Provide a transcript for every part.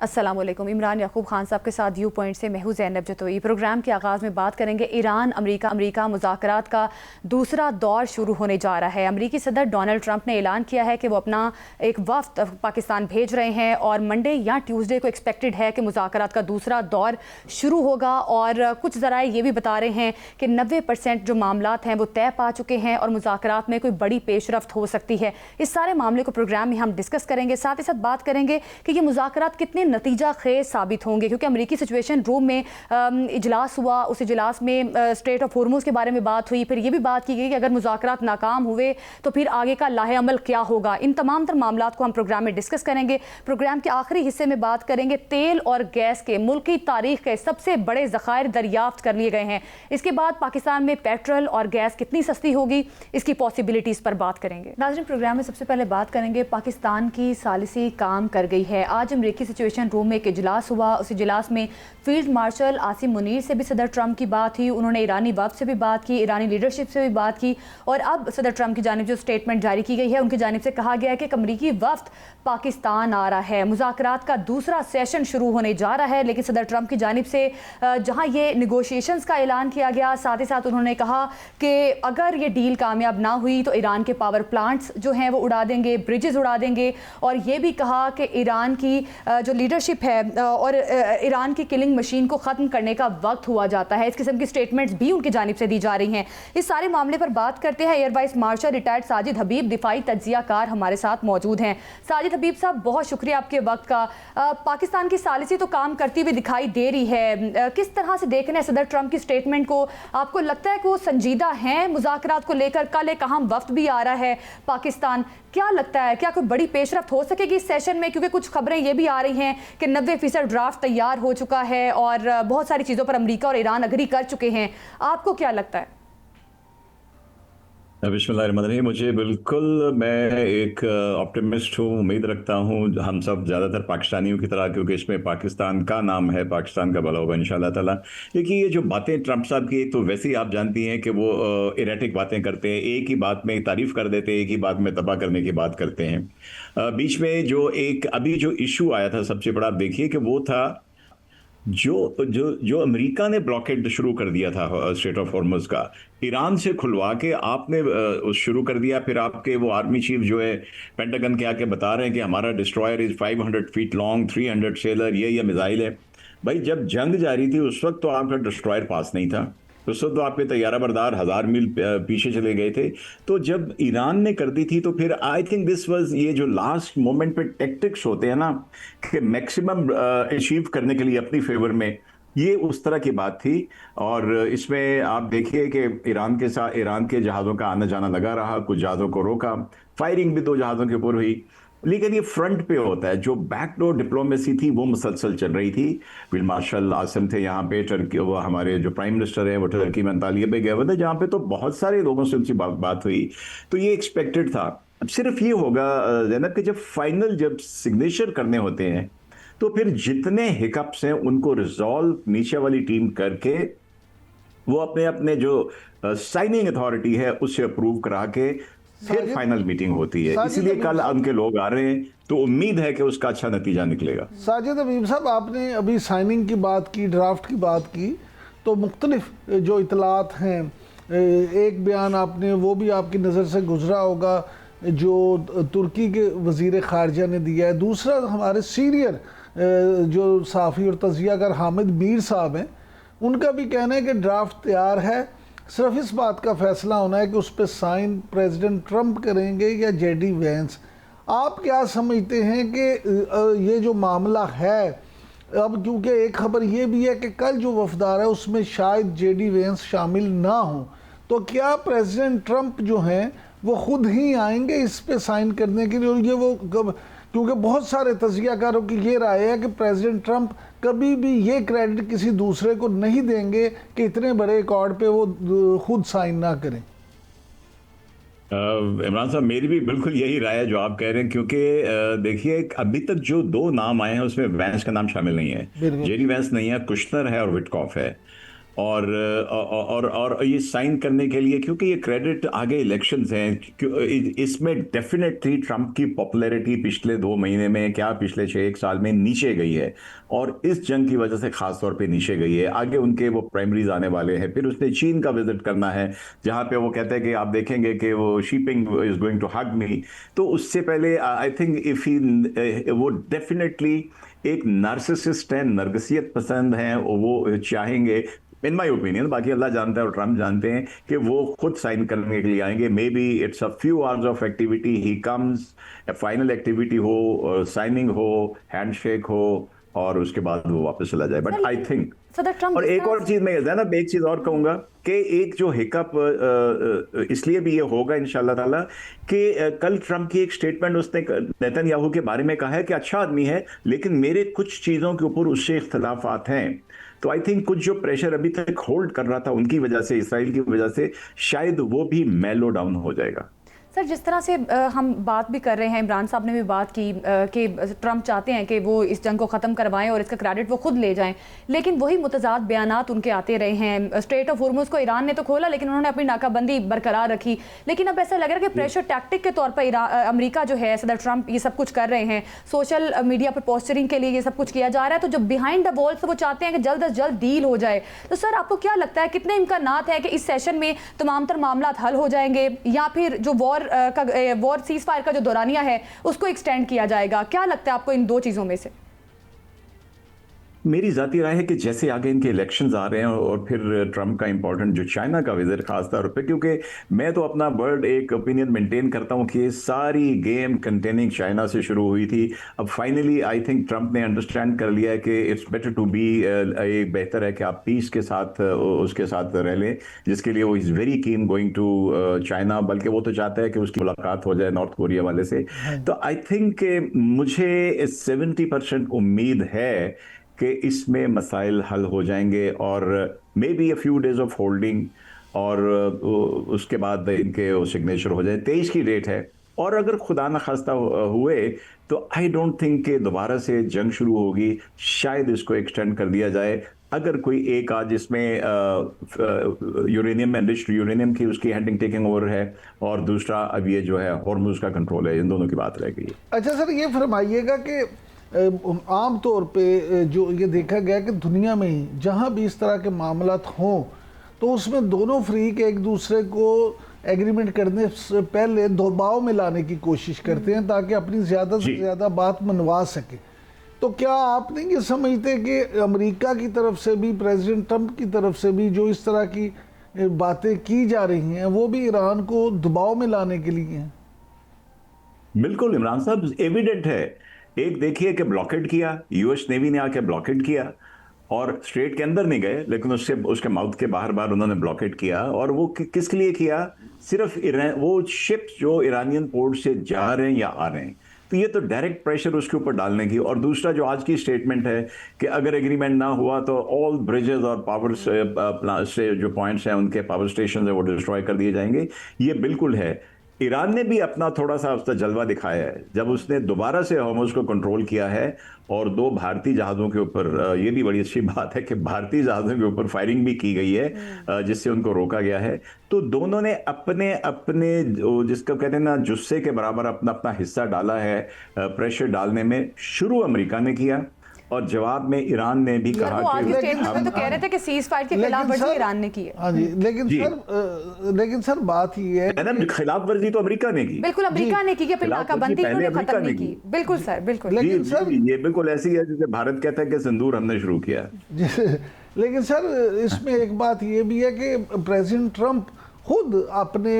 अस्सलाम वालेकुम। इमरान याकूब खान साहब के साथ व्यू पॉइंट से मैं हूं ज़ैनब जतोई। प्रोग्राम के आगाज़ में बात करेंगे ईरान अमेरिका मुज़ाकरात का दूसरा दौर शुरू होने जा रहा है। अमेरिकी सदर डोनाल्ड ट्रंप ने ऐलान किया है कि वो अपना एक वफ्द पाकिस्तान भेज रहे हैं और मंडे या ट्यूसडे को एक्सपेक्टेड है कि मुज़ाकरात का दूसरा दौर शुरू होगा। और कुछ ज़राए ये भी बता रहे हैं कि 90% जो मामलात हैं वो तय पा चुके हैं और मुज़ाकरात में कोई बड़ी पेशरफ्त हो सकती है। इस सारे मामले को प्रोग्राम में हम डिस्कस करेंगे। साथ ही साथ बात करेंगे कि ये मुज़ाकरात कितने नतीजा खेज साबित होंगे, क्योंकि अमेरिकी सिचुएशन रूम में इजलास हुआ, उस इजलास में स्ट्रेट ऑफ हॉर्मुज़ के बारे में बात हुई। फिर ये भी बात की गई कि अगर मुज़ाकरात नाकाम हुए तो फिर आगे का लाहे अमल क्या होगा। इन तमाम तर मामलात को हम प्रोग्राम में डिस्कस करेंगे। प्रोग्राम के आखिरी हिस्से में बात करेंगे तेल और गैस के मुल्क की तारीख के सबसे बड़े ज़खायर दरियाफ्त कर लिए गए हैं। इसके बाद पाकिस्तान में पेट्रोल और गैस कितनी सस्ती होगी, इसकी पॉसिबिलिटीज़ पर बात करेंगे। नाज़रीन, प्रोग्राम में सबसे पहले बात करेंगे पाकिस्तान की सालिसी काम कर गई है। आज अमेरिकी सिचुएशन रूम में एक इजलास हुआ। उस इजलास में फील्ड मार्शल आसिम मुनीर से भी सदर ट्रंप की बात हुई। उन्होंने ईरानी वफ़द से भी बात की, ईरानी लीडरशिप से भी बात की और अब सदर ट्रंप की जानिब जो स्टेटमेंट जारी की गई है उनकी जानिब से कहा गया है कि अमेरिकी वफ़द पाकिस्तान आ रहा है। मुज़ाकरात का दूसरा सेशन शुरू होने जा रहा है, लेकिन सदर ट्रंप की जानिब से जहां ये निगोशिएशंस का ऐलान किया गया, साथ ही साथ उन्होंने कहा कि अगर ये डील कामयाब ना हुई तो ईरान के पावर प्लांट्स जो हैं वो उड़ा देंगे, ब्रिजेस उड़ा देंगे। और ये भी कहा कि ईरान की जो लीडरशिप है और ईरान की किलिंग मशीन को ख़त्म करने का वक्त हुआ जाता है। इस किस्म की स्टेटमेंट्स भी उनकी जानिब से दी जा रही हैं। इस सारे मामले पर बात करते हैं। Air vice marshal retired Sajid Habib दिफाई तज्जियाकार हमारे साथ मौजूद हैं। साजिद हबीब साहब, बहुत शुक्रिया आपके वक्त का। पाकिस्तान की सालिसी तो काम करती हुई दिखाई दे रही है, किस तरह से देखना है सदर ट्रंप की स्टेटमेंट को? आपको लगता है कि वो संजीदा हैं मुज़ाकरात को लेकर? कल एक अहम वफ्द भी आ रहा है पाकिस्तान, क्या लगता है क्या कोई बड़ी पेशरफ्त हो सकेगी इस सेशन में? क्योंकि कुछ खबरें ये भी आ रही हैं कि 90% ड्राफ्ट तैयार हो चुका है और बहुत सारी चीज़ों पर अमेरिका और ईरान अग्री कर चुके हैं। आपको क्या लगता है? बिस्मिल्लाहिर्रहमानिर्रहीम। मुझे बिल्कुल, मैं एक ऑप्टिमिस्ट हूँ, उम्मीद रखता हूँ हम सब ज़्यादातर पाकिस्तानियों की तरह, क्योंकि इसमें पाकिस्तान का नाम है, पाकिस्तान का भला होगा इंशाल्लाह ताला। देखिए, ये जो बातें ट्रंप साहब की, तो वैसे ही आप जानती हैं कि वो इरेटिक बातें करते हैं, एक ही बात में तारीफ़ कर देते हैं, एक ही बात में तबाह करने की बात करते हैं। बीच में जो एक अभी जो इशू आया था सबसे बड़ा, आप देखिए कि वो था जो जो जो अमेरिका ने ब्लॉकेड शुरू कर दिया था स्ट्रेट ऑफ हॉर्मुज़ का, ईरान से खुलवा के आपने शुरू कर दिया। फिर आपके वो आर्मी चीफ जो है पेंटागन के आके बता रहे हैं कि हमारा destroyer is 500 feet long, 300 seller, ये मिसाइल है। भाई, जब जंग जारी थी उस वक्त तो आपका डिस्ट्रॉयर पास नहीं था, उस वक्त तो आपके तैयारा बरदार 1000 मील पीछे चले गए थे। तो जब ईरान ने कर दी थी तो फिर आई थिंक दिस वाज, ये जो लास्ट मोमेंट पे टैक्टिक्स होते हैं ना कि मैक्सिमम अचीव करने के लिए अपनी फेवर में, ये उस तरह की बात थी। और इसमें आप देखिए कि ईरान के साथ ईरान के जहाज़ों का आना जाना लगा रहा, कुछ जहाज़ों को रोका, फायरिंग भी 2 जहाज़ों के ऊपर हुई। लेकिन ये फ्रंट पे होता है, जो बैकडोर डिप्लोमेसी थी वो मुसलसल चल रही थी। फील्ड मार्शल आसिम थे यहाँ पे, टर्की, वो हमारे जो प्राइम मिनिस्टर है वो टर्की में अंतालिया पे गए हुए थे, जहाँ पे तो बहुत सारे लोगों से उनकी बात हुई। तो ये एक्सपेक्टेड था। अब सिर्फ ये होगा ज़ैनब कि जब सिग्नेचर करने होते हैं तो फिर जितने हिकअप्स हैं उनको रिजॉल्व नीचे वाली टीम करके वो अपने अपने जो साइनिंग अथॉरिटी है उससे अप्रूव करा के फिर फाइनल मीटिंग होती है। इसीलिए कल उनके लोग आ रहे हैं, तो उम्मीद है कि उसका अच्छा नतीजा निकलेगा। साजिद हबीब साहब, आपने अभी साइनिंग की बात की, ड्राफ्ट की बात की, तो मुख्तलिफ जो इतलात हैं, एक बयान आपने वो भी आपकी नज़र से गुजरा होगा जो तुर्की के वज़ीर ख़ारजा ने दिया है। दूसरा, हमारे सीनियर जो सहाफ़ी और तज़कियाकार हामिद मीर साहब हैं, उनका भी कहना है कि ड्राफ्ट तैयार है, सिर्फ इस बात का फैसला होना है कि उस पर साइन प्रेसिडेंट ट्रंप करेंगे या जेडी वेंस। आप क्या समझते हैं कि ये जो मामला है अब, क्योंकि एक खबर ये भी है कि कल जो वफदार है उसमें शायद जेडी वेंस शामिल ना हो, तो क्या प्रेसिडेंट ट्रंप जो हैं वो खुद ही आएंगे इस पे साइन करने के लिए? और ये वो क्योंकि बहुत सारे तज़कियाकारों की ये राय है कि प्रेसिडेंट ट्रंप कभी भी ये क्रेडिट किसी दूसरे को नहीं देंगे कि इतने बड़े अकॉर्ड पे वो खुद साइन ना करें। इमरान साहब, मेरी भी बिल्कुल यही राय है जो आप कह रहे हैं, क्योंकि देखिए अभी तक जो 2 नाम आए हैं उसमें वैंस का नाम शामिल नहीं है। जेडी वैंस नहीं है, कुशनर है और विटकॉफ है। और ये साइन करने के लिए, क्योंकि ये क्रेडिट आगे इलेक्शंस हैं, इसमें डेफिनेटली ट्रंप की पॉपुलैरिटी पिछले 2 महीने में, क्या पिछले 6-1 साल में नीचे गई है, और इस जंग की वजह से खास तौर पे नीचे गई है। आगे उनके वो प्राइमरीज आने वाले हैं, फिर उसने चीन का विजिट करना है जहां पे वो कहते हैं कि आप देखेंगे कि वो shipping is going to hug मी। तो उससे पहले आई थिंक इफ ही वो डेफिनेटली एक नार्सिसिस्ट है, नरगिसियत पसंद है, वो चाहेंगे, इन माई ओपिनियन, बाकी अल्लाह जानता है और ट्रम्प जानते हैं, कि वो खुद साइन करने के लिए आएंगे। May be it's a few hours of activity, he comes, final activity हो, साइनिंग हो, हैंडशेक हो, और उसके बाद वो वापस चला जाए। बट आई थिंक, और एक और चीज मैं जैनब, एक चीज और कहूंगा कि एक जो हिकअप इसलिए भी ये होगा इंशाल्लाह ताला कि कल ट्रम्प की एक स्टेटमेंट उसने नेतन्याहू के बारे में कहा है कि अच्छा आदमी है, लेकिन मेरे कुछ चीजों के ऊपर उससे इख्तलाफात हैं। तो आई थिंक कुछ जो प्रेशर अभी तक होल्ड कर रहा था उनकी वजह से, इसराइल की वजह से, शायद वो भी मेलो डाउन हो जाएगा। सर, जिस तरह से हम बात भी कर रहे हैं, इमरान साहब ने भी बात की कि ट्रंप चाहते हैं कि वो इस जंग को ख़त्म करवाएं और इसका क्रेडिट वो खुद ले जाएं, लेकिन वही मुतज़ाद बयानात उनके आते रहे हैं। स्ट्रेट ऑफ हॉर्मुज़ को ईरान ने तो खोला, लेकिन उन्होंने अपनी नाकाबंदी बरकरार रखी। लेकिन अब ऐसा लग रहा है कि प्रेशर टैक्टिक के तौर पर अमेरिका जो है, सदर ट्रंप ये सब कुछ कर रहे हैं, सोशल मीडिया पर पोस्टरिंग के लिए ये सब कुछ किया जा रहा है। तो जो बिहाइंड द वॉल्स वो चाहते हैं कि जल्द अज जल्द डील हो जाए। तो सर, आपको क्या लगता है, कितने इम्कानात हैं कि इस सेशन में तमाम तर मामला हल हो जाएंगे, या फिर जो वॉर सीज फायर का जो दौरानिया है उसको एक्सटेंड किया जाएगा? क्या लगता है आपको इन दो चीजों में से? मेरी जाती राय है कि जैसे आगे इनके इलेक्शंस आ रहे हैं और फिर ट्रम्प का इंपॉर्टेंट जो चाइना का विजिट खास तौर पे, क्योंकि मैं तो अपना वर्ड एक ओपिनियन मेंटेन करता हूं कि ये सारी गेम कंटेनिंग चाइना से शुरू हुई थी। अब फाइनली आई थिंक ट्रम्प ने अंडरस्टैंड कर लिया है कि इट्स बेटर टू बी, एक बेहतर है कि आप पीस के साथ उसके साथ रह लें, जिसके लिए वो is very keen going to China, बल्कि वो तो चाहता है कि उसकी मुलाकात हो जाए नॉर्थ कोरिया वाले से। तो आई थिंक मुझे 70% उम्मीद है कि इसमें मसाइल हल हो जाएंगे, और may be a few days of holding, और उसके बाद इनके सिग्नेचर हो जाए। 23 की डेट है, और अगर खुदा न खास्ता हुए तो आई डोंट थिंक कि दोबारा से जंग शुरू होगी। शायद इसको एक्सटेंड कर दिया जाए, अगर कोई एक आज इसमें यूरेनियम, एनरिच्ड यूरेनियम की उसकी हैंडिंग टेकिंग ओवर है, और दूसरा अब ये जो है हॉर्मुज़ का कंट्रोल है, इन दोनों की बात रह गई है। अच्छा सर, ये फरमाइएगा कि आम तौर पे जो ये देखा गया कि दुनिया में ही जहाँ भी इस तरह के मामलात हों, तो उसमें दोनों फ्रीक एक दूसरे को एग्रीमेंट करने से पहले दबाव में लाने की कोशिश करते हैं ताकि अपनी ज़्यादा से ज़्यादा बात मनवा सके। तो क्या आप नहीं ये समझते कि अमेरिका की तरफ से भी, प्रेसिडेंट ट्रंप की तरफ से भी जो इस तरह की बातें की जा रही हैं वो भी ईरान को दबाव में लाने के लिए हैं? बिल्कुल इमरान साहब, एविडेंट है। एक देखिए कि ब्लॉकेट किया, यूएस नेवी ने आके ब्लॉकेट किया, और स्ट्रेट के अंदर नहीं गए, लेकिन उसके माउथ के बाहर बाहर उन्होंने ब्लॉकेट किया। और वो किसके लिए किया? सिर्फ वो शिप्स जो ईरानियन पोर्ट से जा रहे हैं या आ रहे हैं, तो ये तो डायरेक्ट प्रेशर उसके ऊपर डालने की। और दूसरा जो आज की स्टेटमेंट है कि अगर एग्रीमेंट ना हुआ तो ऑल ब्रिजेस और पावर से जो पॉइंट्स हैं, उनके पावर स्टेशन है, वो डिस्ट्रॉय कर दिए जाएंगे। ये बिल्कुल है। ईरान ने भी अपना थोड़ा सा उसका जलवा दिखाया है जब उसने दोबारा से हॉर्मुज़ को कंट्रोल किया है, और 2 भारतीय जहाज़ों के ऊपर, ये भी बड़ी अच्छी बात है कि भारतीय जहाज़ों के ऊपर फायरिंग भी की गई है, जिससे उनको रोका गया है। तो दोनों ने अपने अपने जिसको कहते हैं ना, जुस्से के बराबर अपना अपना हिस्सा डाला है प्रेशर डालने में। शुरू अमेरिका ने किया, और जवाब में ईरान ने भी कहा कि हम तो कह रहे थे कि सीज फायर की खिलाफवर्जी ईरान ने की है। हाँ जी, लेकिन सर बात ये है, खिलाफवर्जी तो अमेरिका ने की। बिल्कुल, अमेरिका ने की कि अपनी नाकाबंदी उन्होंने खत्म नहीं की। बिल्कुल सर, बिल्कुल। लेकिन सर ये बिल्कुल ऐसी है जैसे भारत कहता है कि सिंदूर हमने शुरू किया। लेकिन सर इसमें एक बात ये भी है कि प्रेसिडेंट ट्रंप खुद अपने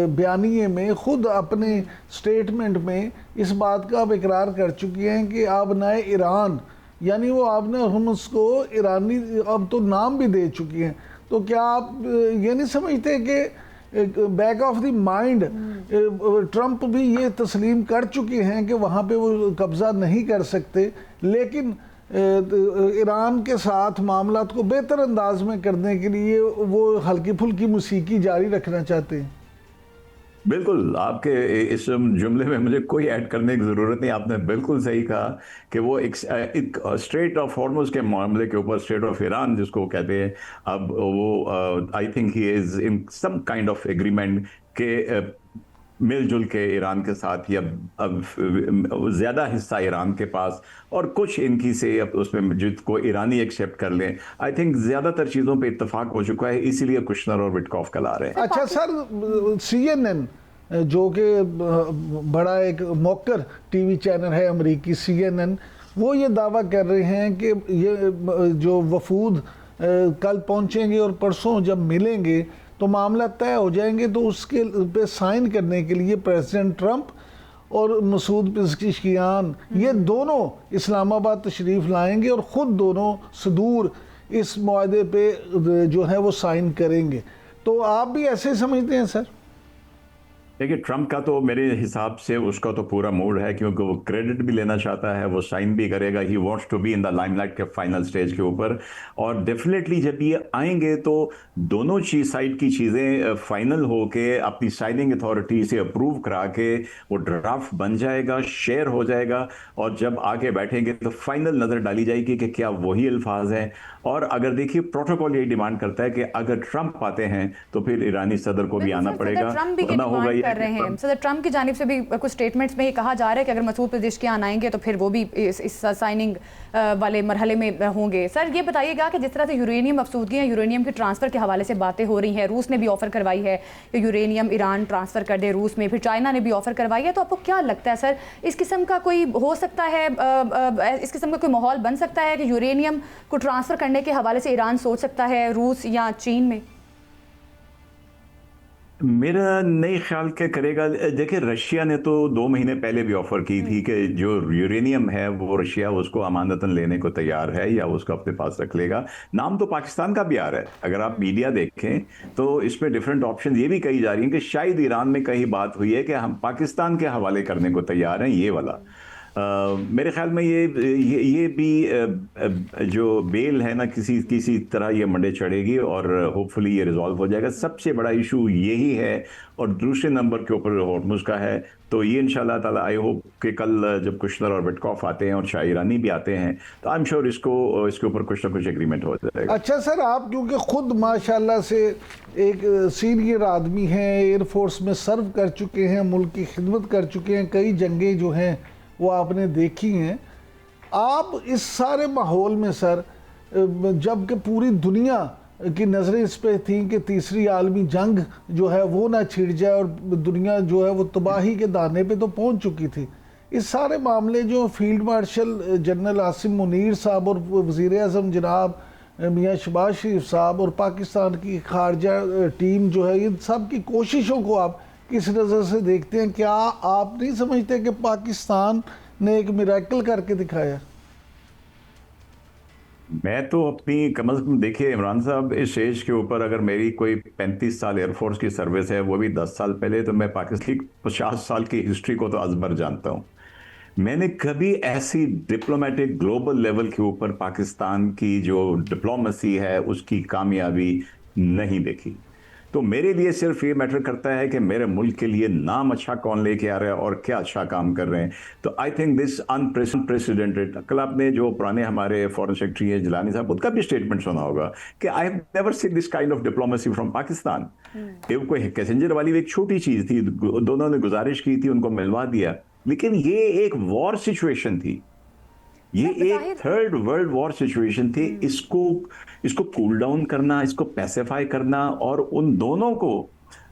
बयानिए में, खुद अपने स्टेटमेंट में इस बात का अब इकरार कर चुके हैं कि अब नए ईरान, यानी वो आपने हॉर्मुज़ को ईरानी अब तो नाम भी दे चुकी हैं। तो क्या आप ये नहीं समझते कि back of the mind Trump भी ये तस्लीम कर चुके हैं कि वहाँ पे वो कब्ज़ा नहीं कर सकते, लेकिन ईरान के साथ मामलात को बेहतर अंदाज में करने के लिए वो हल्की फुल्की मौसीकी जारी रखना चाहते हैं? बिल्कुल, आपके इस जुमले में मुझे कोई ऐड करने की ज़रूरत नहीं, आपने बिल्कुल सही कहा कि वो एक स्ट्रेट ऑफ हॉर्मुज़ के मामले के ऊपर, स्ट्रेट ऑफ ईरान जिसको कहते हैं, अब वो I think he is in some kind of agreement के मिलजुल के ईरान के साथ, या अब ज़्यादा हिस्सा ईरान के पास और कुछ इनकी से अब उसमें जिसको ईरानी एक्सेप्ट कर लें। आई थिंक ज़्यादातर चीज़ों पे इत्तेफाक हो चुका है, इसीलिए कुशनर और विटकॉफ कल आ रहे हैं। अच्छा सर, CNN जो कि बड़ा एक मौकर टीवी चैनल है अमेरिकी, CNN, वो ये दावा कर रहे हैं कि ये जो वफूद कल पहुंचेंगे और परसों जब मिलेंगे तो मामला तय हो जाएंगे, तो उसके पे साइन करने के लिए प्रेसिडेंट ट्रंप और मसूद पेज़ेश्कियान ये दोनों इस्लामाबाद तशरीफ़ लाएंगे और ख़ुद दोनों सदूर इस मुआहदे पे जो है वो साइन करेंगे। तो आप भी ऐसे समझते हैं सर? देखिए, ट्रंप का तो मेरे हिसाब से उसका तो पूरा मूड है, क्योंकि वो क्रेडिट भी लेना चाहता है, वो साइन भी करेगा, he wants to be in the limelight के फाइनल स्टेज के ऊपर। और डेफिनेटली जब ये आएंगे तो दोनों साइड की चीज़ें फाइनल होके अपनी साइनिंग अथॉरिटी से अप्रूव करा के वो ड्राफ्ट बन जाएगा, शेयर हो जाएगा, और जब आके बैठेंगे तो फाइनल नज़र डाली जाएगी कि क्या वही अल्फाज हैं। और अगर देखिए, प्रोटोकॉल यही डिमांड करता है कि अगर ट्रंप आते हैं तो फिर ईरानी सदर को भी आना पड़ेगा, वरना होगा ये कर रहे हैं। सदर ट्रंप की जानिब से भी कुछ स्टेटमेंट्स में ये कहा जा रहा है कि अगर मसूद पेज़ेश्कियान आएंगे तो फिर वो भी इस साइनिंग वाले मरहले में होंगे। सर ये बताइएगा कि जिस तरह से यूरेनियम अफसूदगियाँ, यूरेनियम के ट्रांसफ़र के हवाले से बातें हो रही हैं, रूस ने भी ऑफ़र करवाई है कि यूरेनियम ईरान ट्रांसफ़र कर दे रूस में, फिर चाइना ने भी ऑफ़र करवाई है, तो आपको क्या लगता है सर, इस किस्म का कोई हो सकता है, इस किस्म का कोई माहौल बन सकता है कि यूरेनियम को ट्रांसफ़र करने के हवाले से ईरान सोच सकता है रूस या चीन में? मेरा नहीं ख्याल के करेगा। देखिए, रशिया ने तो 2 महीने पहले भी ऑफर की थी कि जो यूरेनियम है वो रशिया उसको अमानतन लेने को तैयार है या उसको अपने पास रख लेगा। नाम तो पाकिस्तान का भी आ रहा है। अगर आप मीडिया देखें तो इसमें डिफरेंट ऑप्शन ये भी कही जा रही हैं कि शायद ईरान में कहीं बात हुई है कि हम पाकिस्तान के हवाले करने को तैयार हैं, ये वाला। मेरे ख्याल में ये भी जो बेल है ना, किसी तरह ये मंडे चढ़ेगी और होपफुली ये रिजॉल्व हो जाएगा। सबसे बड़ा इशू यही है, और दूसरे नंबर के ऊपर हॉर्मुज़ का है। तो ये इंशाल्लाह ताला आई होप कि कल जब कुशनर और विटकॉफ आते हैं और शाह ईरानी भी आते हैं तो आई एम श्योर इसके ऊपर कुछ ना कुछ एग्रीमेंट हो जाएगा। अच्छा सर, आप क्योंकि खुद माशाल्लाह से एक सीनियर आदमी हैं, एयरफोर्स में सर्व कर चुके हैं, मुल्क की खिदमत कर चुके हैं, कई जंगें जो हैं वो आपने देखी हैं, आप इस सारे माहौल में सर, जबकि पूरी दुनिया की नज़रें इस पे थी कि तीसरी आलमी जंग जो है वो ना छिड़ जाए और दुनिया जो है वो तबाही के दाने पे तो पहुंच चुकी थी, इस सारे मामले जो field marshal general Asim Munir साहब और वज़ीर आज़म जनाब मियाँ शहबाज शरीफ साहब और पाकिस्तान की खारजा टीम जो है, इन सब की कोशिशों को आप किस नज़र से देखते हैं? क्या आप नहीं समझते कि पाकिस्तान ने एक मिरेकल करके दिखाया? मैं तो अपनी कम अज़ कम, देखिए इमरान साहब, इस एज के ऊपर अगर मेरी कोई 35 साल एयरफोर्स की सर्विस है, वो भी 10 साल पहले, तो मैं पाकिस्तान की 50 साल की हिस्ट्री को तो अजबर जानता हूँ। मैंने कभी ऐसी डिप्लोमेटिक ग्लोबल लेवल के ऊपर पाकिस्तान की जो डिप्लोमेसी है उसकी कामयाबी नहीं देखी। तो मेरे लिए सिर्फ ये मैटर करता है कि मेरे मुल्क के लिए नाम अच्छा कौन लेके आ रहा है और क्या अच्छा काम कर रहे हैं। तो आई थिंक दिस अनप्रेसिडेंटेड। कल आपने जो पुराने हमारे फॉरेन सेक्रेटरी है जिलानी साहब, उनका भी स्टेटमेंट सुना होगा कि I have never seen this kind of diplomacy from Pakistan. ये कोई पैसेंजर वाली एक छोटी चीज थी, दोनों ने गुजारिश की थी, उनको मिलवा दिया, लेकिन ये एक वॉर सिचुएशन थी, ये एक थर्ड वर्ल्ड वॉर सिचुएशन थी। इसको कूल डाउन करना, इसको पैसिफाई करना, और उन दोनों को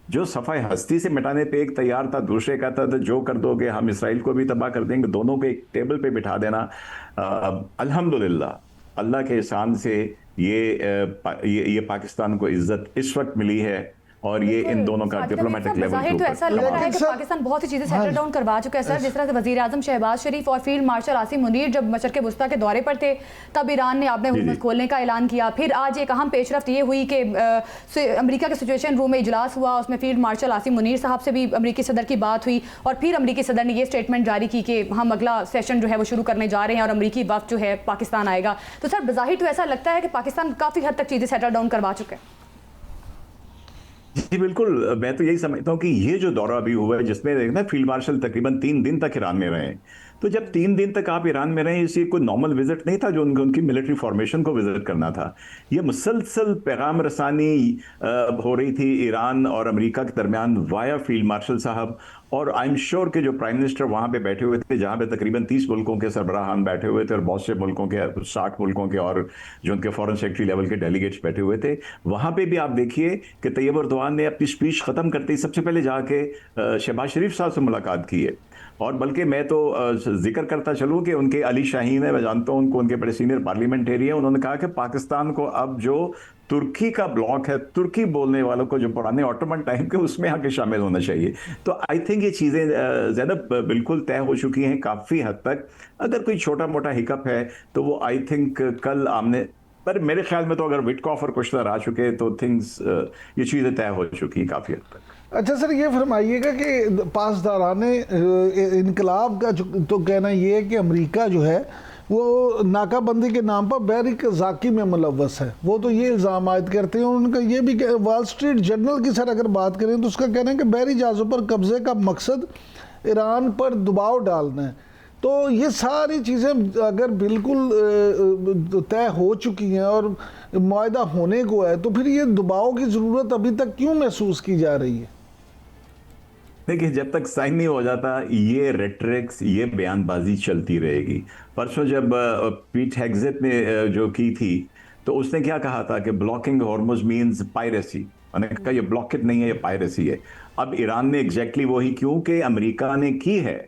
जो सफाई हस्ती से मिटाने पे एक तैयार था, दूसरे कहता था जो कर दोगे हम इसराइल को भी तबाह कर देंगे, दोनों को एक टेबल पे बिठा देना। अल्हम्दुलिल्लाह अल्लाह के एहसान से ये पाकिस्तान को इज्जत इस वक्त मिली है, और ये इन दोनों का डिप्लोमेटिक लेवल तो ऐसा लग रहा है कि पाकिस्तान बहुत सी चीजें सेटल डाउन करवा चुका है सर। जिस तरह से वजीर आजम शहबाज शरीफ और फील्ड मार्शल आसिम मुनीर जब मशरक़ वस्ता के दौरे पर थे, तब ईरान ने आपने हुकूमत खोलने का ऐलान किया। फिर आज एक अहम पेशरफ्त ये हुई कि अमेरिका के सिचुएशन रूम में इजलास हुआ, उसमें फील्ड मार्शल आसिम मुनीर साहब से भी अमेरिकी सदर की बात हुई, और फिर अमेरिकी सदर ने ये स्टेटमेंट जारी की कि हम अगला सेशन जो है वो शुरू करने जा रहे हैं और अमेरिकी वफ्द जो है पाकिस्तान आएगा। तो सर बज़ाहिर तो ऐसा लगता है कि पाकिस्तान काफ़ी हद तक चीज़ें सेटल डाउन करवा चुका है। जी बिल्कुल, मैं तो यही समझता हूँ कि ये जो दौरा अभी हुआ है जिसमें देखना फील्ड मार्शल तकरीबन 3 दिन तक ईरान में रहे, तो जब 3 दिन तक आप ईरान में रहे, इसे कोई नॉर्मल विजिट नहीं था जो उनकी मिलिट्री फॉर्मेशन को विजिट करना था। ये मुसलसल पैगाम रसानी हो रही थी ईरान और अमेरिका के दरमियान वाया फील्ड मार्शल साहब। और आई एम श्योर कि जो प्राइम मिनिस्टर वहां पे बैठे हुए थे, जहां पे तकरीबन 30 मुल्कों के सरबराहान बैठे हुए थे और बहुत से मुल्कों के 60 मुल्कों के और जो उनके फॉरेन सेक्रेटरी लेवल के डेलीगेट्स बैठे हुए थे, वहां पे भी आप देखिए कि तैयब अर्दवान ने अपनी स्पीच खत्म करते ही सबसे पहले जाके शहबाज शरीफ साहब से मुलाकात की है। और बल्कि मैं तो जिक्र करता चलूं कि उनके अली शाहीन है, मैं जानता हूं उनको, उनके बड़े सीनियर पार्लियामेंटेरियन, उन्होंने कहा कि पाकिस्तान को अब जो तुर्की का ब्लॉक है, तुर्की बोलने वालों को, जो पुराने ऑटोमन टाइम के, उसमें आके शामिल होना चाहिए। तो आई थिंक ये चीज़ें ज़ैनब बिल्कुल तय हो चुकी हैं काफ़ी हद तक। अगर कोई छोटा मोटा हिकअप है तो वो आई थिंक कल आमने, पर मेरे ख्याल में तो अगर विटकॉफ और कुशलर आ चुके तो थिंग्स, ये चीज़ें तय हो चुकी हैं काफ़ी हद तक। अच्छा सर, ये फरमाइएगा कि पासदाराने इनकलाब का जो तो कहना ये है कि अमेरिका जो है वो नाकाबंदी के नाम पर बहरी कज़ाकी में मुलव्वस है, वो तो ये इल्ज़ाम आयद करते हैं। उनका ये भी वॉल स्ट्रीट जर्नल की सर अगर बात करें तो उसका कहना है कि बहरी जहाज़ों पर कब्ज़े का मकसद ईरान पर दबाव डालना है। तो ये सारी चीज़ें अगर बिल्कुल तय हो चुकी हैं और मुआहदा होने को है, तो फिर ये दबाव की ज़रूरत अभी तक क्यों महसूस की जा रही है? देखिए, जब तक साइन नहीं हो जाता ये रेट्रिक्स, ये बयानबाजी चलती रहेगी। परसों जब पीट हेग्सेट ने जो की थी, तो उसने क्या कहा था कि ब्लॉकिंग हॉर्मुज मींस पायरेसी। मैंने कहा ये ब्लॉकेट नहीं है, ये पायरेसी है। अब ईरान ने एग्जैक्टली वही, क्योंकि अमेरिका ने की है,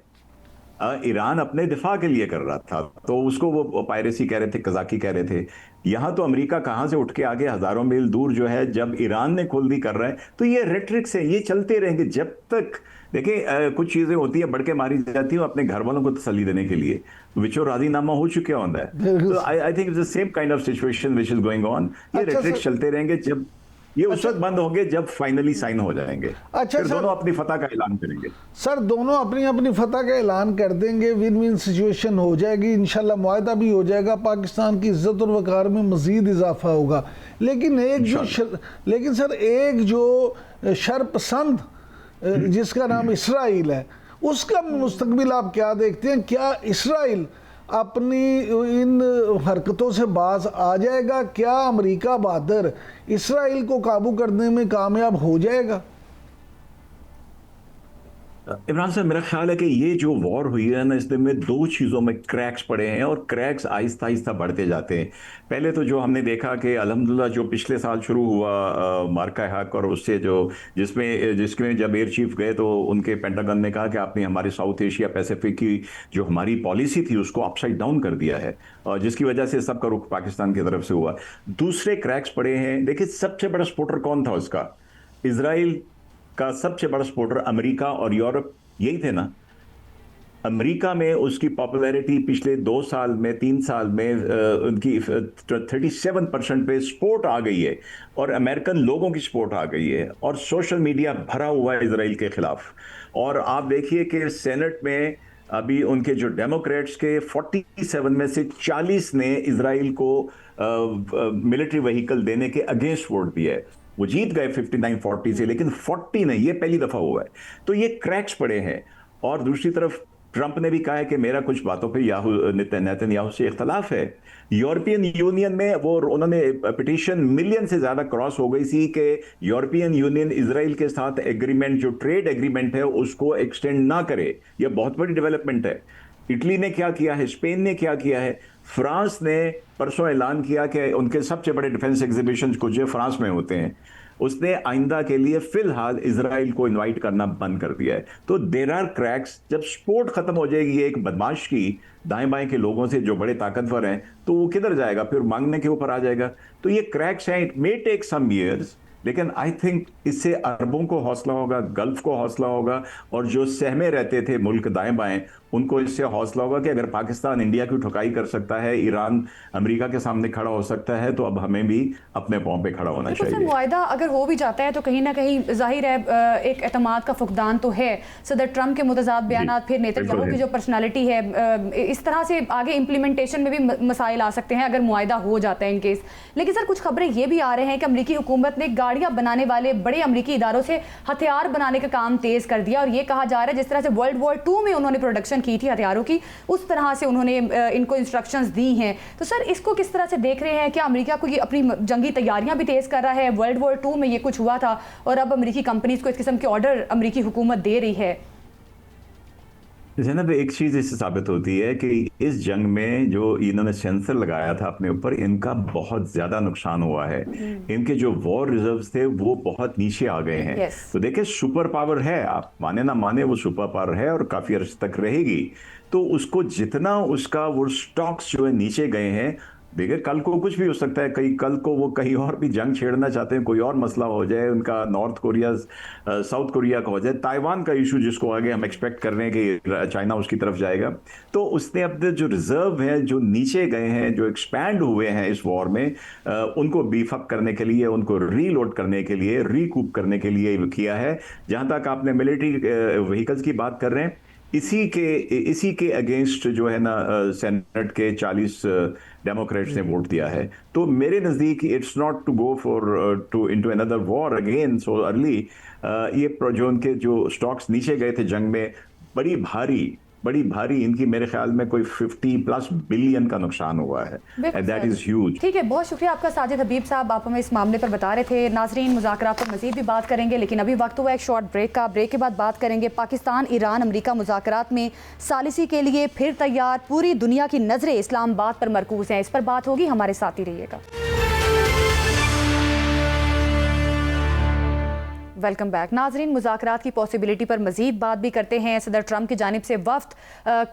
ईरान अपने दिफा के लिए कर रहा था, तो उसको वो पायरेसी कह रहे थे, कजाकी कह रहे थे। यहां तो अमेरिका कहां से उठ के आगे हजारों मील दूर जो है, जब ईरान ने खुद भी कर रहे हैं, तो ये रेट्रिक्स है, ये चलते रहेंगे जब तक। देखिए, कुछ चीजें होती है बढ़ के मारी जाती है अपने घर वालों को तसल्ली देने के लिए, विचो राजीनामा हो चुके होता है। तो I think it's the same kind of situation which is going on. ये रेट्रिक्स चलते रहेंगे, जब ये उस वक्त बंद होंगे जब फाइनली साइन हो जाएंगे। अच्छा फिर सर, दोनों अपनी फतह का ऐलान करेंगे। सर दोनों अपनी अपनी फतह का ऐलान कर देंगे, विन विन सिचुएशन हो जाएगी, इंशाल्लाह मुआहदा भी हो जाएगा, पाकिस्तान की इज्जत और वकार में मजीद इजाफा होगा। लेकिन लेकिन सर एक जो शरपसंद जिसका नाम इसराइल है, उसका मुस्तकबिल आप क्या देखते हैं? क्या इसराइल अपनी इन हरकतों से बाज आ जाएगा? क्या अमेरिका बहादुर इसराइल को काबू करने में कामयाब हो जाएगा? इमरान साहब, मेरा ख्याल है कि ये जो वॉर हुई है ना, इसमें दो चीज़ों में क्रैक्स पड़े हैं और क्रैक्स आहिस्ता आहिस्ता बढ़ते जाते हैं। पहले तो जो हमने देखा कि अल्हम्दुलिल्लाह जो पिछले साल शुरू हुआ मार्का हक, और उससे जो जिसमें जब एयर चीफ गए तो उनके पेंटागन ने कहा कि आपने हमारे साउथ एशिया पैसिफिक की जो हमारी पॉलिसी थी उसको अपसाइड डाउन कर दिया है, और जिसकी वजह से सबका रुख पाकिस्तान की तरफ से हुआ। दूसरे क्रैक्स पड़े हैं। देखिए, सबसे बड़ा सपोर्टर कौन था उसका? इजराइल का सबसे बड़ा सपोर्टर अमेरिका और यूरोप यही थे ना। अमेरिका में उसकी पॉपुलैरिटी पिछले 2 साल में 3 साल में उनकी 37% पे सपोर्ट आ गई है, और अमेरिकन लोगों की सपोर्ट आ गई है, और सोशल मीडिया भरा हुआ है इसराइल के खिलाफ। और आप देखिए कि सेनेट में अभी उनके जो डेमोक्रेट्स के 47 में से 40 ने इसराइल को मिलिट्री व्हीकल देने के अगेंस्ट वोट दिया है। वो जीत गए 59-40 से, लेकिन 40 नहीं, ये पहली दफा हुआ है। तो ये क्रैक्स पड़े हैं। और दूसरी तरफ ट्रंप ने भी कहा है कि मेरा कुछ बातों पे नेतन्याहू से इख्तलाफ है। यूरोपियन यूनियन में उन्होंने पिटीशन मिलियन से ज्यादा क्रॉस हो गई थी कि यूरोपियन यूनियन इजराइल के साथ एग्रीमेंट, जो ट्रेड एग्रीमेंट है, उसको एक्सटेंड ना करे। यह बहुत बड़ी डेवलपमेंट है। इटली ने क्या किया है, स्पेन ने क्या किया है, फ्रांस ने परसों ऐलान किया कि उनके सबसे बड़े डिफेंस एग्जीबिशन कुछ फ्रांस में होते हैं, उसने आइंदा के लिए फिलहाल इजराइल को इनवाइट करना बंद कर दिया है। तो देयर आर क्रैक्स। जब सपोर्ट खत्म हो जाएगी एक बदमाश की दाएं बाएं के लोगों से जो बड़े ताकतवर हैं, तो वो किधर जाएगा? फिर मांगने के ऊपर आ जाएगा। तो ये क्रैक्स हैं। It may take some years, लेकिन आई थिंक इससे अरबों को हौसला होगा, गल्फ को हौसला होगा, और जो सहमे रहते थे मुल्क दाएं बाएं, उनको इससे हौसला होगा कि अगर पाकिस्तान इंडिया की ठुकाई कर सकता है, ईरान अमेरिका के सामने खड़ा हो सकता है, तो अब हमें भी अपने पांव पे खड़ा होना चाहिए। मुआहदा अगर हो भी जाता है तो कहीं ना कहीं जाहिर है एक एतमाद का फुकदान तो है। सदर ट्रंप के मुतज़ाद बयान, फिर नेतन्याहू की जो पर्सनालिटी है, इस तरह से आगे इम्प्लीमेंटेशन में भी मसाइल आ सकते हैं अगर मुआहदा हो जाता है इन केस। लेकिन सर कुछ खबरें ये भी आ रहे हैं कि अमेरिकी हुकूमत ने गाड़ियां बनाने वाले बड़े अमेरिकी इदारों से हथियार बनाने का काम तेज कर दिया। और ये कहा जा रहा है जिस तरह से वर्ल्ड वॉर 2 में उन्होंने प्रोडक्शन की थी हथियारों की, उस तरह से उन्होंने इनको इंस्ट्रक्शंस दी हैं। तो सर इसको किस तरह से देख रहे हैं? क्या अमेरिका को ये अपनी जंगी तैयारियां भी तेज कर रहा है? वर्ल्ड वॉर 2 में ये कुछ हुआ था और अब अमेरिकी कंपनीज को इस किस्म के ऑर्डर अमेरिकी हुकूमत दे रही है। जैनब, एक चीज इससे साबित होती है कि इस जंग में जो इन्होंने सेंसर लगाया था अपने ऊपर, इनका बहुत ज्यादा नुकसान हुआ है। इनके जो वॉर रिजर्व्स थे वो बहुत नीचे आ गए हैं। तो देखिए, सुपर पावर है, आप माने ना माने, वो सुपर पावर है और काफी अर्स तक रहेगी। तो उसको जितना उसका वो स्टॉक्स जो है नीचे गए हैं, देखिए कल को कुछ भी हो सकता है, कल को वो कहीं और भी जंग छेड़ना चाहते हैं, कोई और मसला हो जाए, उनका नॉर्थ कोरिया साउथ कोरिया का हो जाए, ताइवान का इशू जिसको आगे हम एक्सपेक्ट कर रहे हैं कि चाइना उसकी तरफ जाएगा, तो उसने अपने जो रिजर्व है जो नीचे गए हैं, जो एक्सपैंड हुए हैं इस वॉर में, उनको बीफ अप करने के लिए, उनको रीलोड करने के लिए, रिकूप करने के लिए किया है। जहां तक आपने मिलिट्री व्हीकल्स की बात कर रहे हैं, इसी के अगेंस्ट जो है ना सेनेट के 40 डेमोक्रेट्स ने वोट दिया है। तो मेरे नजदीक it's not to go for to into another war again so early. ये जो उनके जो स्टॉक्स नीचे गए थे जंग में, बड़ी भारी इनकी मेरे ख्याल में कोई 50+ बिलियन का नुकसान हुआ है, एंड दैट इज ह्यूज। ठीक है, बहुत शुक्रिया आपका साजिद हबीब साहब, आप हमें इस मामले पर बता रहे थे। नाजरीन, मुज़ाकरात पर मजीद भी बात करेंगे, लेकिन अभी वक्त हुआ एक शॉर्ट ब्रेक का। ब्रेक के बाद बात करेंगे पाकिस्तान ईरान अमेरिका मुज़ाकरात में सालिसी के लिए फिर तैयार, पूरी दुनिया की नजरें इस्लामाबाद पर मरकूज हैं। इस पर बात होगी, हमारे साथ ही रहिएगा। Welcome back. नाजरीन, मुज़ाकरात की पॉसिबिलिटी पर मजीद बात भी करते हैं। सदर ट्रंप की जानिब से वफ्द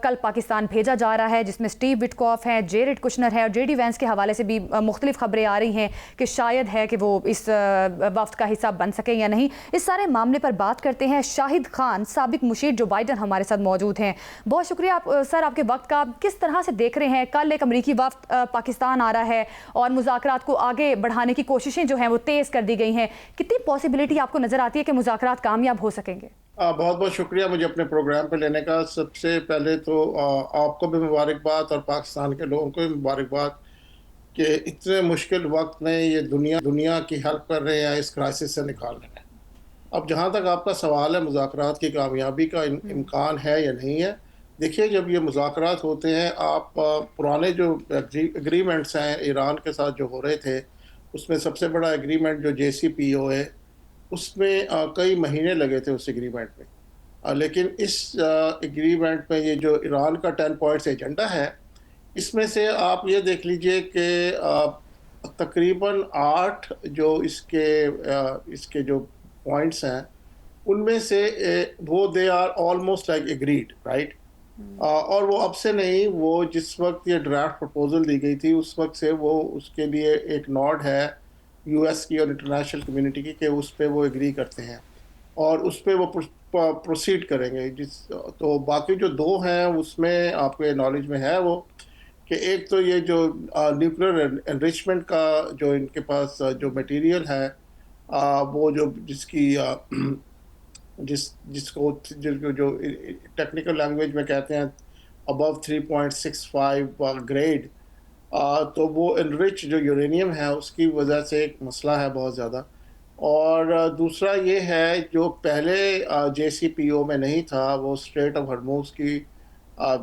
कल पाकिस्तान भेजा जा रहा है, जिसमें स्टीव विटकॉफ हैं, जेरेड कुशनर है और JD वैंस के हवाले से भी मुख्तलिफ खबरें आ रही हैं कि शायद है कि वो इस वफ्द का हिस्सा बन सके या नहीं। इस सारे मामले पर बात करते हैं। शाहिद खान, साबिक मुशीर जो बाइडन, हमारे साथ मौजूद हैं। बहुत शुक्रिया सर आपके वक्त का। किस तरह से देख रहे हैं, कल एक अमरीकी वफ्द पाकिस्तान आ रहा है और मुज़ाकरात को आगे बढ़ाने की कोशिशें जो हैं वो तेज़ कर दी गई हैं, कितनी पॉसिबिलिटी आपको नजर आती है कि मुज़ाकरात कामयाब हो सकेंगे? बहुत बहुत शुक्रिया मुझे अपने प्रोग्राम पे लेने का। सबसे पहले तो आपको भी मुबारकबाद और पाकिस्तान के लोगों को भी मुबारकबाद कि इतने मुश्किल वक्त में ये दुनिया की हेल्प कर रहे हैं इस क्राइसिस से निकालने में। अब जहाँ तक आपका सवाल है मुज़ाकरात की कामयाबी का इम्कान है या नहीं है, देखिए जब ये मुज़ाकरात होते हैं, आप पुराने जो एग्रीमेंट्स हैं ईरान के साथ जो हो रहे थे, उसमें सबसे बड़ा एग्रीमेंट जो JCPOA, उसमें कई महीने लगे थे उस एग्रीमेंट में। लेकिन इस एग्रीमेंट में ये जो ईरान का 10 पॉइंट्स एजेंडा है, इसमें से आप ये देख लीजिए कि तकरीबन 8 जो इसके जो पॉइंट्स हैं, उनमें से वो they are almost like agreed, right. और वो अब से नहीं, वो जिस वक्त ये ड्राफ्ट प्रपोजल दी गई थी उस वक्त से वो उसके लिए एक नॉड है US की और इंटरनेशनल कम्युनिटी की कि उस पर वो एग्री करते हैं और उस पर वो प्रोसीड करेंगे। तो बाकी जो 2 हैं उसमें आपके नॉलेज में है वो कि एक तो ये जो न्यूक्लियर एनरिचमेंट का जो इनके पास जो मटेरियल है, वो जो जिसको जो टेक्निकल लैंग्वेज में कहते हैं अबव 3.65 ग्रेड, तो वो इनरिच जो यूरेनियम है उसकी वजह से एक मसला है बहुत ज़्यादा। और दूसरा ये है जो पहले JCPO में नहीं था, वो स्ट्रेट ऑफ हॉर्मुज़ की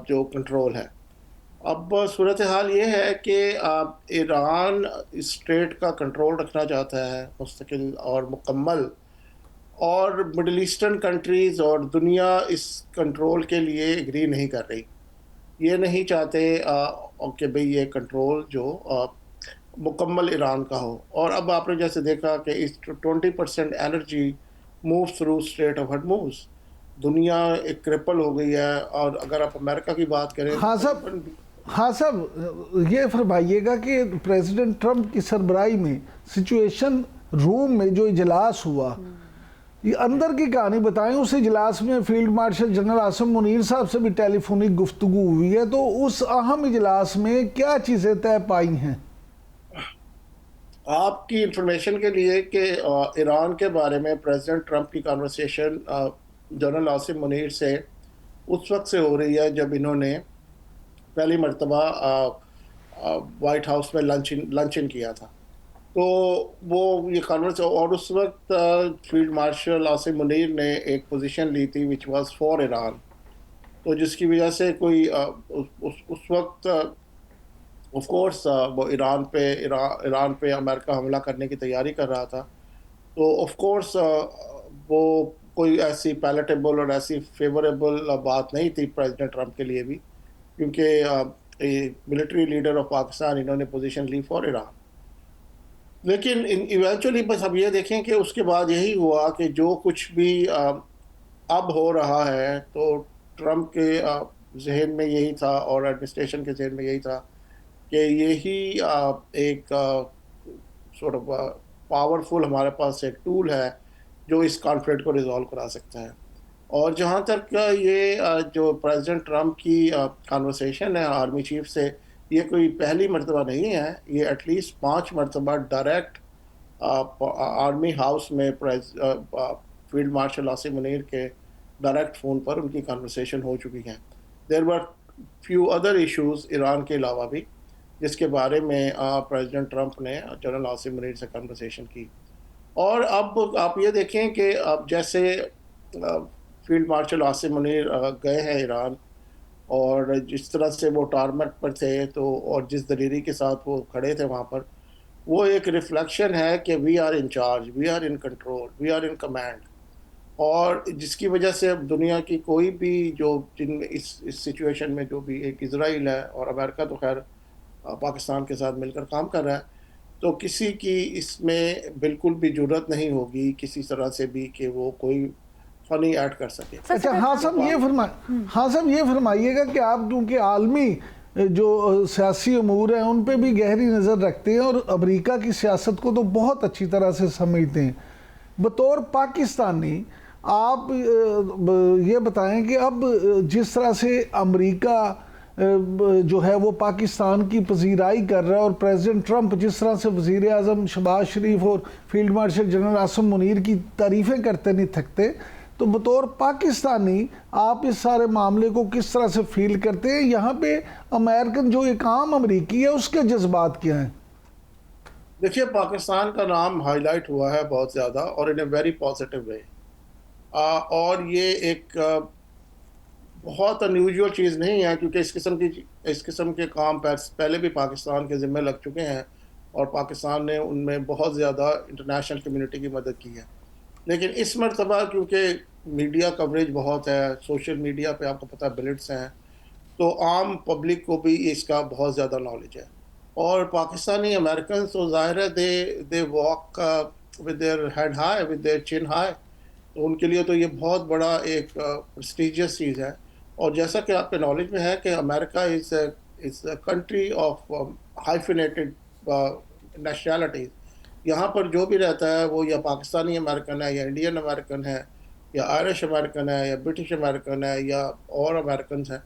जो कंट्रोल है। अब सूरत हाल ये है कि ईरान इस स्ट्रेट का कंट्रोल रखना चाहता है मुस्तकिल और मुकम्मल, और मिडल ईस्टर्न कंट्रीज़ और दुनिया इस कंट्रोल के लिए एग्री नहीं कर रही। ये नहीं चाहते कि भाई ये कंट्रोल जो मुकम्मल ईरान का हो। और अब आपने जैसे देखा कि इस 20% energy move through straight of Hormuz, दुनिया एक क्रिपल हो गई है। और अगर आप अमेरिका की बात करें, हाँ साहब, ये फरमाइएगा कि प्रेसिडेंट ट्रंप की सरबराही में सिचुएशन रूम में जो इजलास हुआ, ये अंदर की कहानी बताएं। उस इजलास में field martial general Asim Munir साहब से भी टेलीफोनिक गुफ्तगू हुई है, तो उस अहम इजलास में क्या चीज़ें तय पाई हैं? आपकी इंफॉर्मेशन के लिए कि ईरान के बारे में प्रेसिडेंट ट्रंप की कन्वर्सेशन जनरल आसिम मुनीर से उस वक्त से हो रही है जब इन्होंने पहली मरतबा वाइट हाउस में लंच इन किया था। तो वो ये कन्वर्स, और उस वक्त फील्ड मार्शल आसिम मुनीर ने एक पोजीशन ली थी विच वाज फॉर ईरान। तो जिसकी वजह से कोई उस वक्त ऑफ कोर्स वो ईरान पे अमेरिका हमला करने की तैयारी कर रहा था। तो ऑफ कोर्स वो कोई ऐसी पैलेटेबल और ऐसी फेवरेबल बात नहीं थी प्रेसिडेंट ट्रंप के लिए भी, क्योंकि मिलिट्री लीडर ऑफ पाकिस्तान इन्होंने पोजीशन ली फॉर ईरान। लेकिन इवेंचुअली बस अब ये देखें कि उसके बाद यही हुआ कि जो कुछ भी अब हो रहा है, तो ट्रंप के जहन में यही था और एडमिनिस्ट्रेशन के जहन में यही था कि यही एक सॉर्ट ऑफ पावरफुल हमारे पास एक टूल है जो इस कॉन्फ्लिक्ट को रिजॉल्व करा सकता है। और जहाँ तक ये जो प्रेसिडेंट ट्रंप की कन्वर्सेशन है आर्मी चीफ से, ये कोई पहली मरतबा नहीं है, ये एटलीस्ट 5 मरतबा डायरेक्ट आर्मी हाउस में फील्ड मार्शल आसिम मुनीर के डायरेक्ट फ़ोन पर उनकी कन्वर्सेशन हो चुकी है। There were few other issues Iran के अलावा भी, जिसके बारे में प्रेसिडेंट ट्रंप ने जनरल आसिम मुनीर से कन्वर्सेशन की। और अब आप ये देखें कि अब जैसे फील्ड मार्शल आसिम मुनीर गए हैं ईरान, और जिस तरह से वो टारमेक पर थे, तो और जिस दलेरी के साथ वो खड़े थे वहाँ पर, वो एक रिफ्लेक्शन है कि we are in charge, we are in control, we are in command. और जिसकी वजह से अब दुनिया की कोई भी जो जिन इस सिचुएशन में जो भी, एक इजराइल है और अमेरिका तो खैर पाकिस्तान के साथ मिलकर काम कर रहा है, तो किसी की इसमें बिल्कुल भी जुर्रत नहीं होगी किसी तरह से भी कि वो कोई फनी ऐड कर सके। अच्छा, हाँ साहब ये फरमाइएगा कि आप क्योंकि आलमी जो सियासी अमूर हैं उन पे भी गहरी नज़र रखते हैं और अमेरिका की सियासत को तो बहुत अच्छी तरह से समझते हैं, बतौर पाकिस्तानी आप ये बताएं कि अब जिस तरह से अमेरिका जो है वो पाकिस्तान की पजीराई कर रहा है और प्रेसिडेंट ट्रंप जिस तरह से वज़ीर आज़म शहबाज शरीफ और field marshal general Asim Munir की तारीफ़ें करते नहीं थकते, तो बतौर पाकिस्तानी आप इस सारे मामले को किस तरह से फील करते हैं? यहाँ पे अमेरिकन जो एक आम अमरीकी है उसके जज्बात क्या हैं? देखिए, पाकिस्तान का नाम हाईलाइट हुआ है बहुत ज़्यादा और इन ए वेरी पॉजिटिव वे, और ये एक बहुत अनयूजुअल चीज़ नहीं है, क्योंकि इस किस्म के काम पहले भी पाकिस्तान के ज़िम्मे लग चुके हैं और पाकिस्तान ने उनमें बहुत ज़्यादा इंटरनेशनल कम्युनिटी की मदद की है। लेकिन इस मरतबा क्योंकि मीडिया कवरेज बहुत है, सोशल मीडिया पे आपको पता है बिलिट्स हैं, तो आम पब्लिक को भी इसका बहुत ज़्यादा नॉलेज है। और पाकिस्तानी अमेरिकन तो ज़ाहिर है they walk with their head high, with their chin high, तो उनके लिए तो ये बहुत बड़ा एक प्रेस्टिजियस चीज़ है। और जैसा कि आपके नॉलेज में है कि America is a country of hyphenated nationalities. यहाँ पर जो भी रहता है वो या पाकिस्तानी अमेरिकन है, या इंडियन अमेरिकन है, या आयरिश अमेरिकन है, या ब्रिटिश अमेरिकन है, या और अमेरिकन हैं,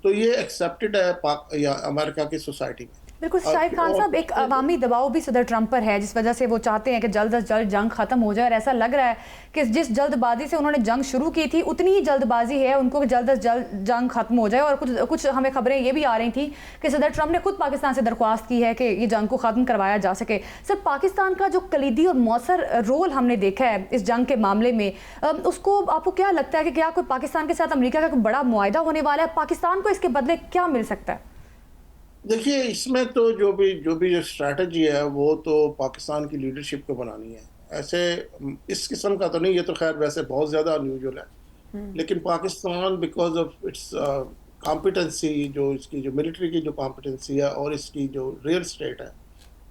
तो ये एक्सेप्टेड है या अमेरिका की सोसाइटी में। बिल्कुल शाहिद खान साहब, एक अवामी दबाव भी सदर ट्रंप पर है जिस वजह से वो चाहते हैं कि जल्द अज जल्द जंग ख़त्म हो जाए, और ऐसा लग रहा है कि जिस जल्दबाजी से उन्होंने जंग शुरू की थी उतनी ही जल्दबाजी है उनको कि जल्द अज जल्द जंग ख़त्म हो जाए। और कुछ हमें खबरें ये भी आ रही थी कि सदर ट्रंप ने खुद पाकिस्तान से दरख्वास्त की है कि ये जंग को ख़त्म करवाया जा सके। सर, पाकिस्तान का जो कलीदी और मौसर रोल हमने देखा है इस जंग के मामले में, उसको आपको क्या लगता है कि क्या कोई पाकिस्तान के साथ अमेरिका का कोई बड़ा मुआहदा होने वाला है? पाकिस्तान को इसके बदले क्या मिल सकता है? देखिए, इसमें तो जो भी स्ट्रैटेजी है वो तो पाकिस्तान की लीडरशिप को बनानी है। ऐसे इस किस्म का तो नहीं, ये तो खैर वैसे बहुत ज़्यादा अनयूजुअल है, लेकिन Pakistan because of its competency, जो इसकी जो मिलिट्री की जो कॉम्पिटेंसी है और इसकी जो रियल स्टेट है,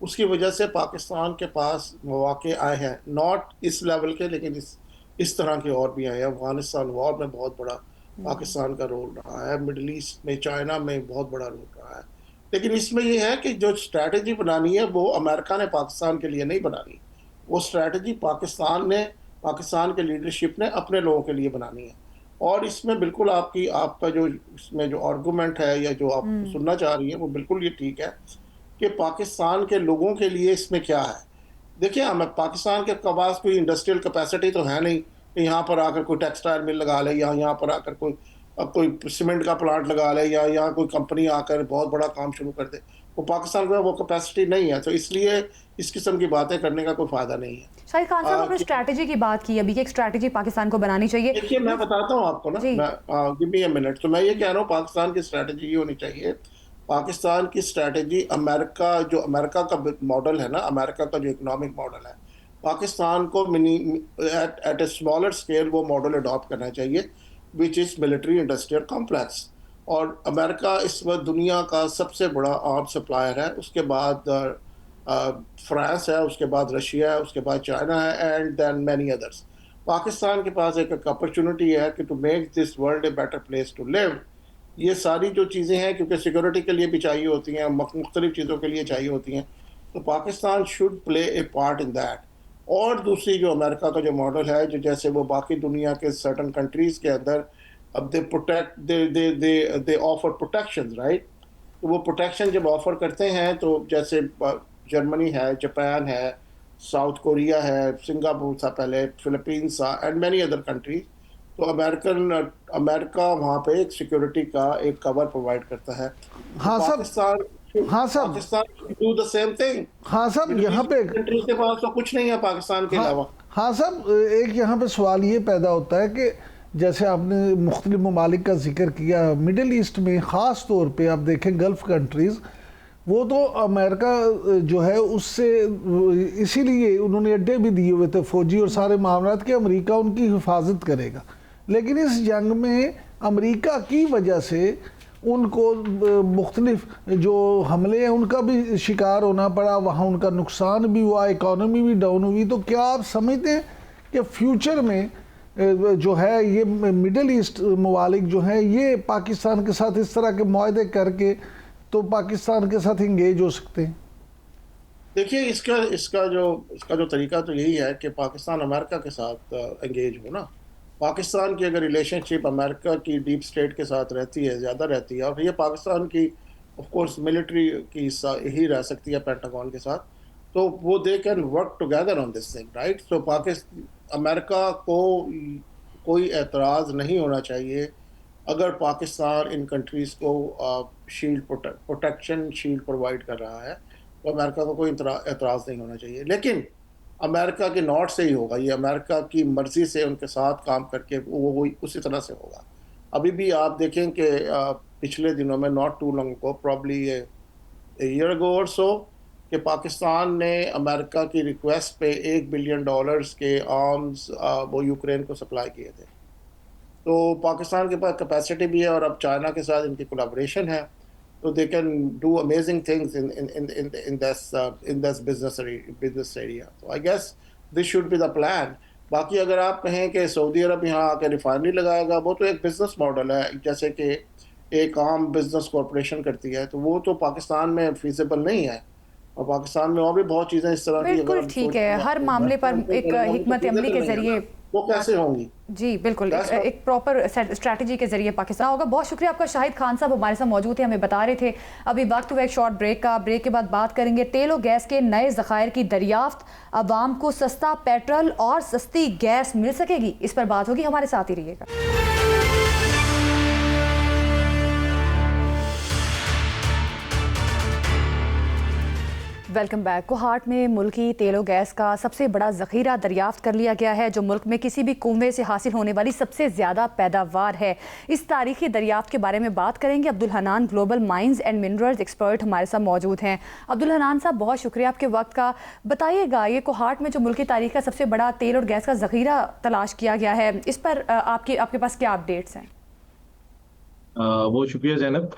उसकी वजह से पाकिस्तान के पास मौके आए हैं, नॉट इस लेवल के लेकिन इस तरह के और भी आए हैं। अफगानिस्तान वॉर में बहुत बड़ा पाकिस्तान का रोल रहा है, मिडल ईस्ट में, चाइना में बहुत बड़ा रोल रहा है। लेकिन इसमें यह है कि जो स्ट्रैटेजी बनानी है वो अमेरिका ने पाकिस्तान के लिए नहीं बनानी, वो स्ट्रैटेजी पाकिस्तान के लीडरशिप ने अपने लोगों के लिए बनानी है। और इसमें बिल्कुल आपका जो इसमें जो आर्गूमेंट है या जो आप सुनना चाह रही हैं वो बिल्कुल ये ठीक है कि पाकिस्तान के लोगों के लिए इसमें क्या है। देखिए, हमें पाकिस्तान के पास कोई इंडस्ट्रियल कैपेसिटी तो है नहीं कि यहाँ पर आकर कोई टेक्सटाइल मिल लगा ले या यहाँ पर आकर कोई कोई सीमेंट का प्लांट लगा ले या यहाँ कोई कंपनी आकर बहुत बड़ा काम शुरू कर दे, वो पाकिस्तान में वो कैपेसिटी नहीं है, तो इसलिए इस किस्म की बातें करने का कोई फायदा नहीं है। शाहिद खान साहब, आपने स्ट्रैटेजी की बात की अभी कि एक स्ट्रैटेजी पाकिस्तान को बनानी चाहिए। देखिए मैं बताता हूँ आपको ना, मैं गिव मी अ मिनट। तो मैं ये कह रहा हूँ पाकिस्तान की स्ट्रैटेजी ये होनी चाहिए। पाकिस्तान की स्ट्रैटेजी अमेरिका का मॉडल है ना, अमेरिका का जो इकोनॉमिक मॉडल है, पाकिस्तान को एट ए स्मॉलर स्केल वो मॉडल अडॉप्ट करना चाहिए, which is military industrial complex. और अमेरिका इस वक्त दुनिया का सबसे बड़ा आर्म सप्लायर है, उसके बाद फ्रांस है, उसके बाद रशिया है, उसके बाद चाइना है, and then many others. Pakistan के पास एक अपॉर्चुनिटी है कि to make this world a better place to live. ये सारी जो चीज़ें हैं, क्योंकि सिक्योरिटी के लिए भी चाहिए होती हैं, मुख्तलिफ चीज़ों के लिए चाहिए होती हैं, तो Pakistan should play A part in that. और दूसरी जो अमेरिका का जो मॉडल है, जो जैसे वो बाकी दुनिया के सर्टन कंट्रीज़ के अंदर अब दे ऑफर प्रोटेक्शन, राइट। तो वो प्रोटेक्शन जब ऑफर करते हैं, तो जैसे जर्मनी है, जापान है, साउथ कोरिया है, सिंगापुर था पहले, फिलीपींस था, एंड मैनी अदर कंट्रीज। तो अमेरिका वहाँ पे एक सिक्योरिटी का एक कवर प्रोवाइड करता है। हाँ sir, Pakistan do the same thing. हाँ साहब, यहाँ पे कंट्रीज के पास तो कुछ नहीं है पाकिस्तान के अलावा। हाँ साहब, एक यहाँ पे सवाल ये पैदा होता है कि जैसे आपने मुख्तलिफ ममालिक का जिक्र किया, मिडल ईस्ट में ख़ास तौर पे आप देखें गल्फ़ कंट्रीज़, वो तो अमेरिका जो है उससे इसीलिए उन्होंने अड्डे भी दिए हुए थे फौजी और सारे मामलात के, अमेरिका उनकी हिफाजत करेगा। लेकिन इस जंग में अमेरिका की वजह से उनको मुख्तलिफ जो हमले हैं उनका भी शिकार होना पड़ा, वहाँ उनका नुकसान भी हुआ, इकॉनमी भी डाउन हुई। तो क्या आप समझते हैं कि फ्यूचर में जो है ये मिडल ईस्ट ममालिक जो हैं ये पाकिस्तान के साथ इस तरह के मुआहदे करके तो पाकिस्तान के साथ इंगेज हो सकते हैं? देखिए इसका जो तरीका तो यही है कि पाकिस्तान अमेरिका के साथ एंगेज हो ना। पाकिस्तान की अगर रिलेशनशिप अमेरिका की डीप स्टेट के साथ रहती है, ज़्यादा रहती है, और ये पाकिस्तान की ऑफ कोर्स मिलिट्री की हिस्सा ही रह सकती है पेंटागन के साथ, तो वो they can work together on this thing, right. तो अमेरिका को कोई एतराज़ नहीं होना चाहिए अगर पाकिस्तान इन कंट्रीज़ को प्रोटेक्शन शील्ड प्रोवाइड कर रहा है, तो अमेरिका को कोई एतराज़ नहीं होना चाहिए। लेकिन अमेरिका के नॉट से ही होगा, ये अमेरिका की मर्ज़ी से उनके साथ काम करके वो उसी तरह से होगा। अभी भी आप देखें कि पिछले दिनों में, नॉट टू लॉन्ग को, प्रॉब्ली ईयर अगो और सो, कि पाकिस्तान ने अमेरिका की रिक्वेस्ट पे $1 बिलियन के आर्म्स वो यूक्रेन को सप्लाई किए थे। तो पाकिस्तान के पास कैपेसिटी भी है, और अब चाइना के साथ इनकी कोलैबोरेशन है, तो they can do amazing things in this business area. तो I guess this should be the plan. बाकी अगर आप कहें कि सऊदी अरब यहाँ आकर रिफाइनरी लगाएगा, वो तो एक बिजनेस मॉडल है, जैसे कि एक आम बिजनेस कॉरपोरेशन करती है, तो वो तो पाकिस्तान में फीजिबल नहीं है। और पाकिस्तान में और भी बहुत चीज़ें इस तरह की, बिल्कुल ठीक है, हर मामले पर एक हिकमत अमली के जरिए वो कैसे होंगी। जी बिल्कुल, एक प्रॉपर स्ट्रैटेजी के जरिए पाकिस्तान होगा। बहुत शुक्रिया आपका शाहिद खान साहब, हमारे साथ मौजूद थे, हमें बता रहे थे। अभी वक्त हुआ एक शॉर्ट ब्रेक का। ब्रेक के बाद बात करेंगे तेल और गैस के नए ज़खायर की दरियाफ्त, अवाम को सस्ता पेट्रोल और सस्ती गैस मिल सकेगी, इस पर बात होगी। हमारे साथ ही रहिएगा। Welcome back. कोहाट में मुल्की तेल और गैस का सबसे बड़ा ज़ख़ीरा दरियाफ्त कर लिया गया है, जो मुल्क में किसी भी कुएं से हासिल होने वाली सबसे ज़्यादा पैदावार है। इस तारीखी दरियाफ्त के बारे में बात करेंगे। Abdul Hanan global mines and minerals expert हमारे साथ मौजूद हैं। अब्दुल हनान साहब, बहुत शुक्रिया आपके वक्त का। बताइएगा, ये कोहाट में जो मुल्की तारीख का सबसे बड़ा तेल और गैस का ज़ख़ीरा तलाश किया गया है, इस पर आपके पास क्या अपडेट्स हैं? बहुत शुक्रिया ज़ैनब।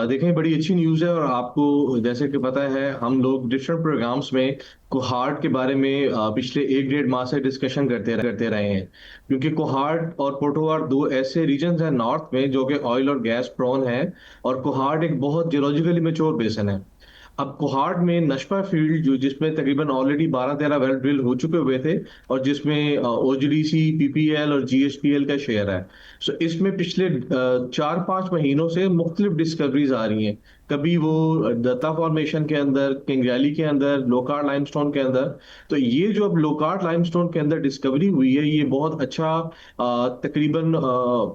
देखें, बड़ी अच्छी न्यूज़ है, और आपको जैसे कि पता है हम लोग डिफरेंट प्रोग्राम्स में कोहाट के बारे में पिछले 1-1.5 माह से डिस्कशन करते रहे हैं, क्योंकि कोहाट और पोटोवार दो ऐसे रीजन्स हैं नॉर्थ में जो कि ऑयल और गैस प्रोन है, और कोहाट एक बहुत जियोलॉजिकली मैच्योर बेसन है। अब कोहाट में नशपा फील्ड जिसमें तकरीबन ऑलरेडी 12-13 वेल ड्रिल हो चुके हुए थे, और जिसमें ओजीडीसी, पीपीएल और जीएसपीएल का शेयर है। सो इसमें पिछले 4-5 महीनों से मुख्तलिफ डिस्कवरीज आ रही हैं, कभी वो दत्ता फॉर्मेशन के अंदर, किंगरैली के अंदर, लोकार्ड लाइमस्टोन के अंदर। तो ये जो अब लोकार्ड लाइमस्टोन के अंदर डिस्कवरी हुई है, ये बहुत अच्छा तकरीबन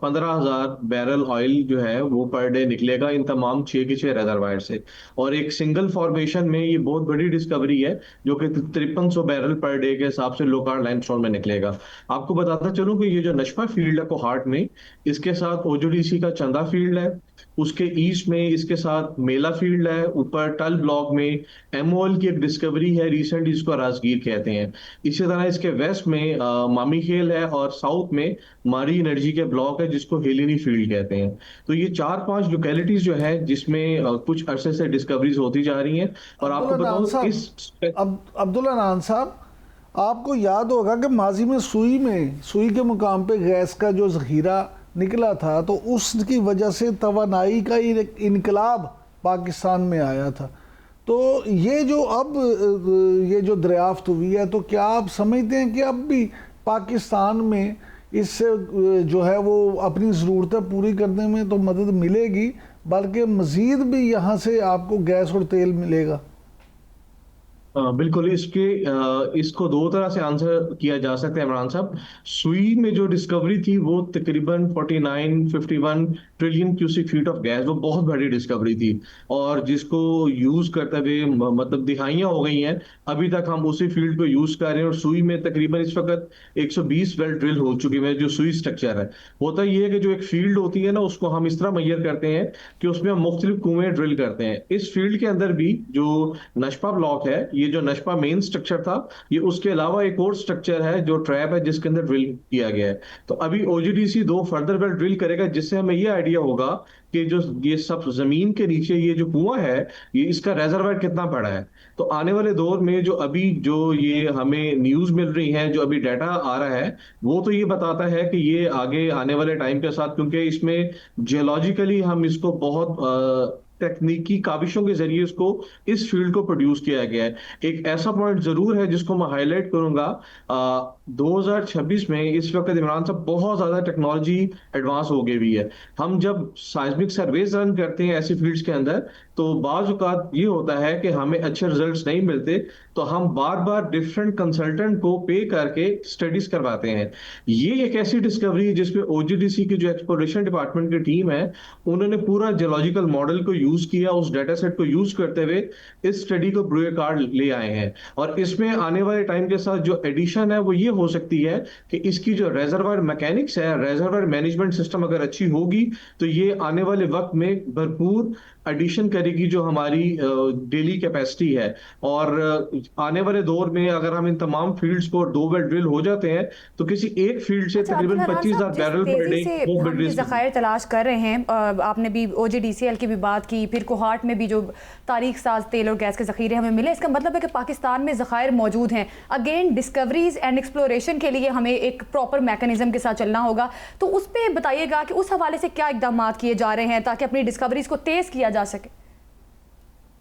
15,000 बैरल ऑयल जो है वो पर डे निकलेगा इन तमाम 6 के 6 रिजर्वायर से। और एक सिंगल फॉर्मेशन में ये बहुत बड़ी डिस्कवरी है जो कि 5300 बैरल पर डे के हिसाब से लोकार्ड लाइमस्टोन में निकलेगा। आपको बताता चलूं कि ये जो नशपा फील्ड है कोहाट में, इसके साथ ओजोडीसी का चंदा फील्ड है, उसके ईस्ट में इसके साथ मेला फील्ड है, ऊपर टल ब्लॉक में एमओएल की एक डिस्कवरी है रिसेंट, जिसको राजगीर कहते हैं। इसी तरह इसके वेस्ट में मामी खेल है, और साउथ में मारी एनर्जी के ब्लॉक है जिसको हेलिनी फील्ड कहते हैं। तो ये 4-5 लोकेलिटीज जो है जिसमें कुछ अरसे से डिस्कवरीज होती जा रही हैं। और आपको बताऊं इस अब्दुल्ला नान साहब, आपको याद होगा कि माजी में सुई के मुकाम पे गैस का जो जखीरा निकला था, तो उसकी वजह से तवानाई का एक इनकलाब पाकिस्तान में आया था। तो ये जो अब ये जो दरियाफ्त हुई है, तो क्या आप समझते हैं कि अब भी पाकिस्तान में इससे जो है वो अपनी ज़रूरतें पूरी करने में तो मदद मिलेगी, बल्कि मज़ीद भी यहाँ से आपको गैस और तेल मिलेगा? बिल्कुल, इसको दो तरह से आंसर किया जा सकता है इमरान साहब। सुई में जो डिस्कवरी थी वो तकरीबन 51 trillion cusec feet of gas, वो बहुत बड़ी डिस्कवरी थी, और जिसको यूज करते हुए मतलब दिहाइयां हो गई हैं। अभी तक हम उसी फील्ड को यूज कर रहे हैं, और सुई में तकरीबन इस वक्त 120 वेल ड्रिल हो चुकी है। जो सुई स्ट्रक्चर है, होता ये है कि जो एक फील्ड होती है ना, उसको हम इस तरह मैयर करते हैं कि उसमें हम मुख्तलिफ कुएं ड्रिल करते हैं। इस फील्ड के अंदर भी जो नशपा ब्लॉक है, ये जो नशपा मेन स्ट्रक्चर था, ये उसके अलावा एक और स्ट्रक्चर है जो ट्रैप है जिसके अंदर ड्रिल किया गया है। तो अभी ओजीडीसी 2 फर्दर वेल ड्रिल करेगा, जिससे हमें ये आइडिया होगा कि जो ये सब जमीन के नीचे ये जो कुआं है, ये इसका रेजर्वायर कितना बड़ा है। तो आने वाले दौर में जो अभी जो ये हमें न्यूज मिल रही है, जो अभी डाटा आ रहा है, वो तो ये बताता है कि ये आगे आने वाले टाइम के साथ, क्योंकि इसमें जियोलॉजिकली हम इसको बहुत तकनीकी काविशों के जरिए इसको इस फील्ड को प्रोड्यूस किया गया है। एक ऐसा पॉइंट जरूर है जिसको मैं हाईलाइट करूंगा, 2026 में इस वक्त इमरान साहब बहुत ज्यादा टेक्नोलॉजी एडवांस हो गई हुई है। हम जब साइस्मिक सर्वेज रन करते हैं ऐसी फील्ड्स के अंदर, तो बाज़ औक़ात ये होता है कि हमें अच्छे रिजल्ट्स नहीं मिलते, तो हम बार बार डिफरेंट कंसल्टेंट को पे करके स्टडीज करवाते हैं। ये एक ऐसी डिस्कवरी है जिसमें ओजीडीसी की जो एक्सप्लोरेशन डिपार्टमेंट की टीम है, उन्होंने पूरा जियोलॉजिकल मॉडल को यूज किया, उस डाटा सेट को यूज करते हुए इस स्टडी को ब्रूए कार्ड ले आए हैं। और इसमें आने वाले टाइम के साथ जो एडिशन है वो ये हो सकती है कि इसकी जो रेजर्वायर मैकेनिक्स है, रेजर्वायर मैनेजमेंट सिस्टम अगर अच्छी होगी, तो ये आने वाले वक्त में भरपूर एडिशन करेगी जो हमारी डेली कैपेसिटी है। और आने वाले दौर में अगर हम इन तमाम फील्ड्स को 2 वेल ड्रिल हो जाते हैं, तो किसी एक फील्ड से तकरीबन 25,000 बैरल पर डे ज़खायर तलाश कर रहे हैं। आपने भी ओजीडीसीएल की भी बात की, फिर कोहाट में भी जो तारीख साज तेल और गैस के ज़ख़ीरे हमें मिले, इसका मतलब है कि पाकिस्तान में ज़खायर मौजूद हैं। अगेन डिस्कवरीज एंड एक्सप्लोरेशन के लिए हमें एक प्रॉपर मैकेनिज्म के साथ चलना होगा। तो उस पर बताइएगा कि उस हवाले से क्या इक़दाम किए जा रहे हैं ताकि अपनी डिस्कवरीज को तेज़ किया जा सके।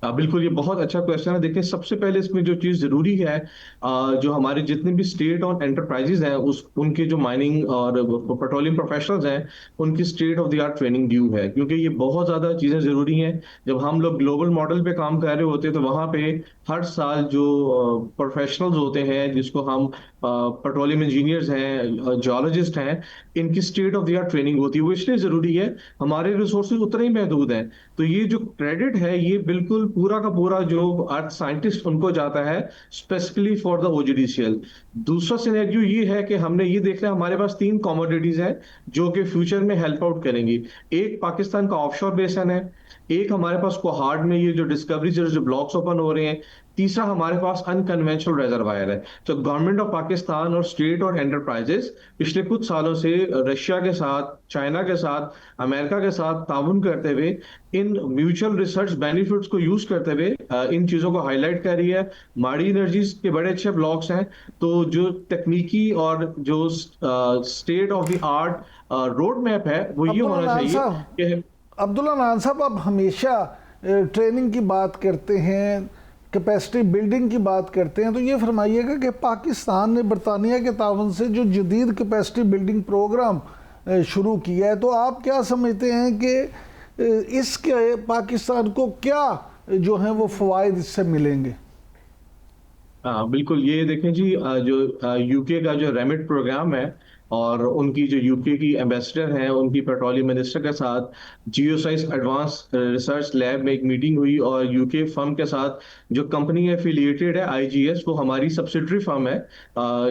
बिल्कुल, ये बहुत अच्छा क्वेश्चन है। देखिए, सबसे पहले इसमें जो चीज़ ज़रूरी है, जो हमारे जितने भी स्टेट और एंटरप्राइजेज हैं, उनके जो माइनिंग और पेट्रोलियम प्रोफेशनल्स हैं, उनकी state of the art training due है, क्योंकि ये बहुत ज़्यादा चीज़ें ज़रूरी हैं। जब हम लोग ग्लोबल मॉडल पे काम कर रहे होते हैं, तो वहाँ पे हर साल जो प्रोफेशनल्स होते हैं, जिसको हम पेट्रोलियम इंजीनियर्स हैं, जियोलॉजिस्ट हैं, इनकी state of the art training होती है। वो इसलिए ज़रूरी है, हमारे रिसोर्सेज उतने ही महदूद हैं। तो ये जो क्रेडिट है, ये बिल्कुल पूरा का पूरा जो अर्थ साइंटिस्ट उनको जाता है, स्पेसिफिकली फॉर द ओजीडीसीएल। दूसरा सिनेरियो ये है कि हमने ये देख लिया, हमारे पास 3 कमोडिटीज हैं जो कि फ्यूचर में हेल्प आउट करेंगी। एक पाकिस्तान का ऑफशोर बेसन है, एक हमारे पास कोहार्ड में ये जो डिस्कवरी जो ब्लॉक्स ओपन हो रहे हैं, तीसरा हमारे पास अनकन्वेंशनल रिजर्वायर है। तो गवर्नमेंट ऑफ पाकिस्तान और स्टेट और एंटरप्राइजेस पिछले कुछ सालों से रशिया के साथ, चाइना के साथ, अमेरिका के साथ ताउन करते हुए, इन म्यूचुअल रिसर्च बेनिफिट्स को यूज करते हुए इन चीजों को हाईलाइट कर रही है। माड़ी एनर्जीज के बड़े अच्छे ब्लॉक्स हैं, तो जो तकनीकी और जो state of the art road map है, वो ये होना चाहिए कि अब्दुल्ला नान साहब, आप हमेशा ट्रेनिंग की बात करते हैं, कैपेसिटी बिल्डिंग की बात करते हैं, तो ये फरमाइएगा कि पाकिस्तान ने बरतानिया के तावन से जो जदीद कैपेसिटी बिल्डिंग प्रोग्राम शुरू किया है, तो आप क्या समझते हैं कि इसके पाकिस्तान को क्या जो है वो फवायद इससे मिलेंगे? हाँ बिल्कुल, ये देखें जी, जो यूके का जो रेमिट प्रोग्राम है और उनकी जो यूके की एम्बेसडर हैं, उनकी पेट्रोलियम मिनिस्टर के साथ जियोसाइंस एडवांस रिसर्च लैब में एक मीटिंग हुई और यूके फर्म के साथ जो कंपनी एफिलिएटेड है आईजीएस, वो हमारी सब्सिडरी फर्म है।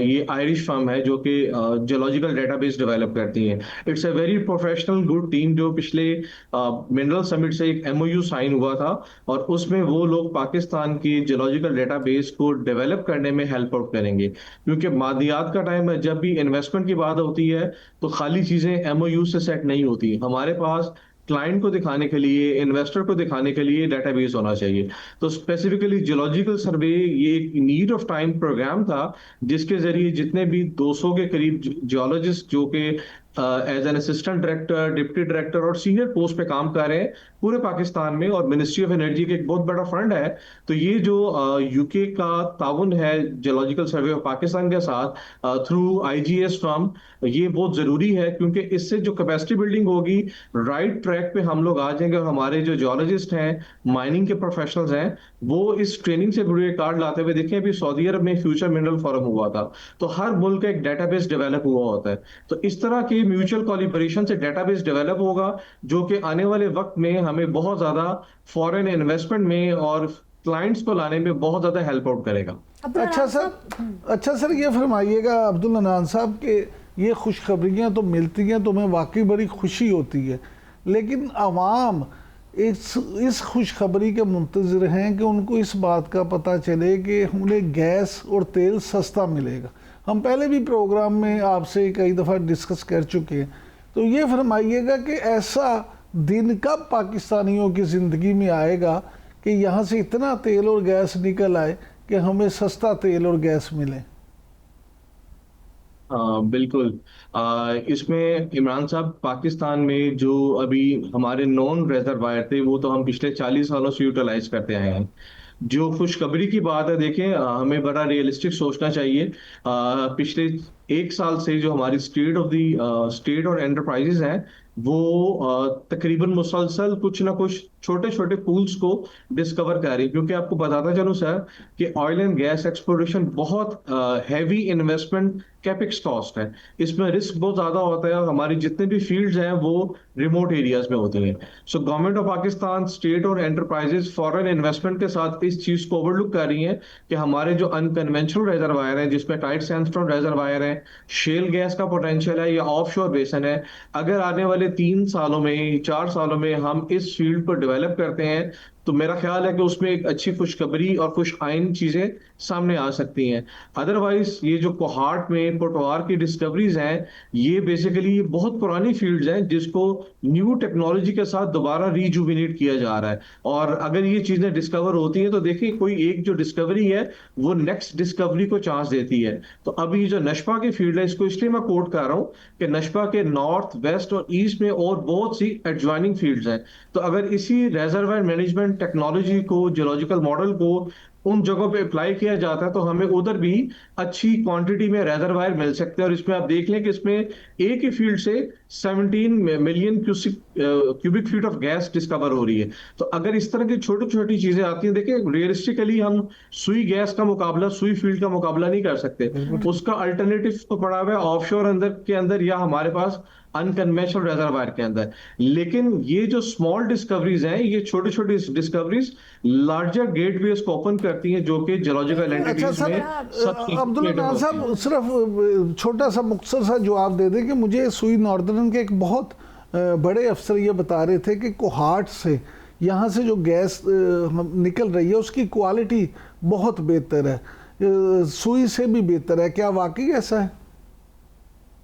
ये आयरिश फर्म है जो कि जियोलॉजिकल डेटाबेस डेवलप करती है। It's a very professional good team जो पिछले मिनरल समिट से एक एमओयू साइन हुआ था और उसमें वो लोग पाकिस्तान की जियोलॉजिकल डेटाबेस को डेवलप करने में हेल्प आउट करेंगे, क्योंकि मादियात का टाइम है, जब भी इन्वेस्टमेंट की बात होती है तो खाली चीजें एमओयू से सेट नहीं होती। हमारे पास क्लाइंट को दिखाने के लिए, इन्वेस्टर को दिखाने के लिए डेटाबेस होना चाहिए। तो स्पेसिफिकली जियोलॉजिकल सर्वे ये एक नीड ऑफ टाइम प्रोग्राम था जिसके जरिए जितने भी 200 के करीब जियोलॉजिस्ट जो कि as an assistant director, deputy director और सीनियर पोस्ट पे काम कर रहे हैं पूरे पाकिस्तान में, और मिनिस्ट्री ऑफ एनर्जी का एक बहुत बड़ा फंड है। तो ये जो यूके का ताउन है जियोलॉजिकल सर्वे ऑफ पाकिस्तान के साथ थ्रू आईजीएस फर्म, ये बहुत जरूरी है, क्योंकि इससे जो कैपेसिटी बिल्डिंग होगी, राइट ट्रैक पे हम लोग आ जाएंगे और हमारे जो जियोलॉजिस्ट हैं, माइनिंग के प्रोफेशनल्स हैं, वो इस ट्रेनिंग से जुड़े कार्ड लाते हुए देखें। अभी सऊदी अरब में फ्यूचर मिनरल फोरम हुआ था, तो हर मुल्क का एक डेटाबेस डेवलप हुआ होता है। तो इस तरह की म्यूचुअल कोलैबोरेशन से डेटाबेस डेवलप होगा जो कि आने वाले वक्त में हमें बहुत ज्यादा फॉरेन इन्वेस्टमेंट में और क्लाइंट्स को लाने में बहुत ज्यादा हेल्प आउट करेगा। अच्छा सर, ये फरमाइएगा अब्दुल हन्नान साहब कि ये खुशखबरियाँ तो मिलती हैं तो हमें वाकई बड़ी खुशी होती है, लेकिन आवाम इस खुशखबरी के मुंतज़िर हैं कि उनको इस बात का पता चले कि उन्हें गैस और तेल सस्ता मिलेगा। हम पहले भी प्रोग्राम में आपसे कई दफ़ा डिस्कस कर चुके हैं, तो ये फरमाइएगा कि ऐसा दिन कब पाकिस्तानियों की ज़िंदगी में आएगा कि यहाँ से इतना तेल और गैस निकल आए कि हमें सस्ता तेल और गैस मिले? बिल्कुल। इसमें इमरान साहब, पाकिस्तान में जो अभी हमारे नॉन रिजर्वायर थे वो तो हम पिछले 40 सालों से यूटिलाइज करते आए हैं। जो खुशखबरी की बात है, देखें, हमें बड़ा रियलिस्टिक सोचना चाहिए। पिछले 1 साल से जो हमारी स्टेट और एंटरप्राइजेज हैं वो तकरीबन मुसलसल कुछ ना कुछ छोटे छोटे पूल्स को डिस्कवर कर रही है। क्योंकि आपको बताता चलूं सर कि ऑयल एंड गैस एक्सप्लोरेशन बहुत हैवी इन्वेस्टमेंट कैपेक्स कॉस्ट है, इसमें रिस्क बहुत ज्यादा होता है और हमारी जितने भी फील्ड्स हैं वो रिमोट एरियाज में होती हैं। So government of Pakistan, state और एंटरप्राइजेस फॉरेन इन्वेस्टमेंट के साथ इस चीज को ओवरलुक कर रही हैं कि हमारे जो अनकन्वेंशनल रिजर्वायर है, जिसमें टाइट सैंडस्टोन रिजर्वायर है, शेल गैस का पोटेंशियल है या ऑफशोर बेसन है, अगर आने वाले 3 सालों में 4 सालों में हम इस फील्ड को डेवलप करते हैं तो मेरा ख्याल है कि उसमें एक अच्छी खुशखबरी और खुश आइन चीजें सामने आ सकती हैं। अदरवाइज ये जो कोहार्ट में पोटवार की डिस्कवरीज हैं, ये बेसिकली बहुत पुरानी फील्ड्स हैं जिसको न्यू टेक्नोलॉजी के साथ दोबारा रिजुविनेट किया जा रहा है। और अगर ये चीजें डिस्कवर होती हैं तो देखिए, कोई एक जो डिस्कवरी है वो नेक्स्ट डिस्कवरी को चांस देती है। तो अभी जो नशपा की फील्ड है, इसको इसलिए मैं कोट कर रहा हूँ कि नशपा के नॉर्थ, वेस्ट और ईस्ट में और बहुत सी एडजॉइनिंग फील्ड्स हैं। तो अगर इसी रिजर्वायर मैनेजमेंट टेक्नोलॉजी को, जियोलॉजिकल मॉडल को उन जगहों पे अप्लाई किया जाता है तो हमें उधर भी अच्छी क्वांटिटी में रिजर्वायर मिल सकते हैं। और इसमें आप देख लें कि इसमें एक ही फील्ड से 17 million cubic feet of gas discover हो रही है। तो अगर इस तरह की छोटी छोटी चीजें आती हैं, देखिए रियलिस्टिकली हम सुई गैस का मुकाबला, सुई फील्ड का मुकाबला नहीं कर सकते, उसका अल्टरनेटिव तो पड़ा हुआ है ऑफशोर के अंदर या हमारे पास अनकन्वेंशनल रिजर्वायर के अंदर। लेकिन ये जो स्मॉल डिस्कवरीज हैं, ये छोटी छोटी डिस्कवरीज लार्जर गेटवेज को ओपन करती हैं जो कि जियोलॉजिकल एंटिटीज में अब्दुल हन्नान साहब, सिर्फ छोटा सा मुख्तसर सा जवाब दे दें कि मुझे सुई नॉर्दर्न के एक बहुत बड़े अफसर ये बता रहे थे कि कोहार्ट से यहाँ से जो गैस निकल रही है उसकी क्वालिटी बहुत बेहतर है, सुई से भी बेहतर है। क्या वाकई ऐसा है?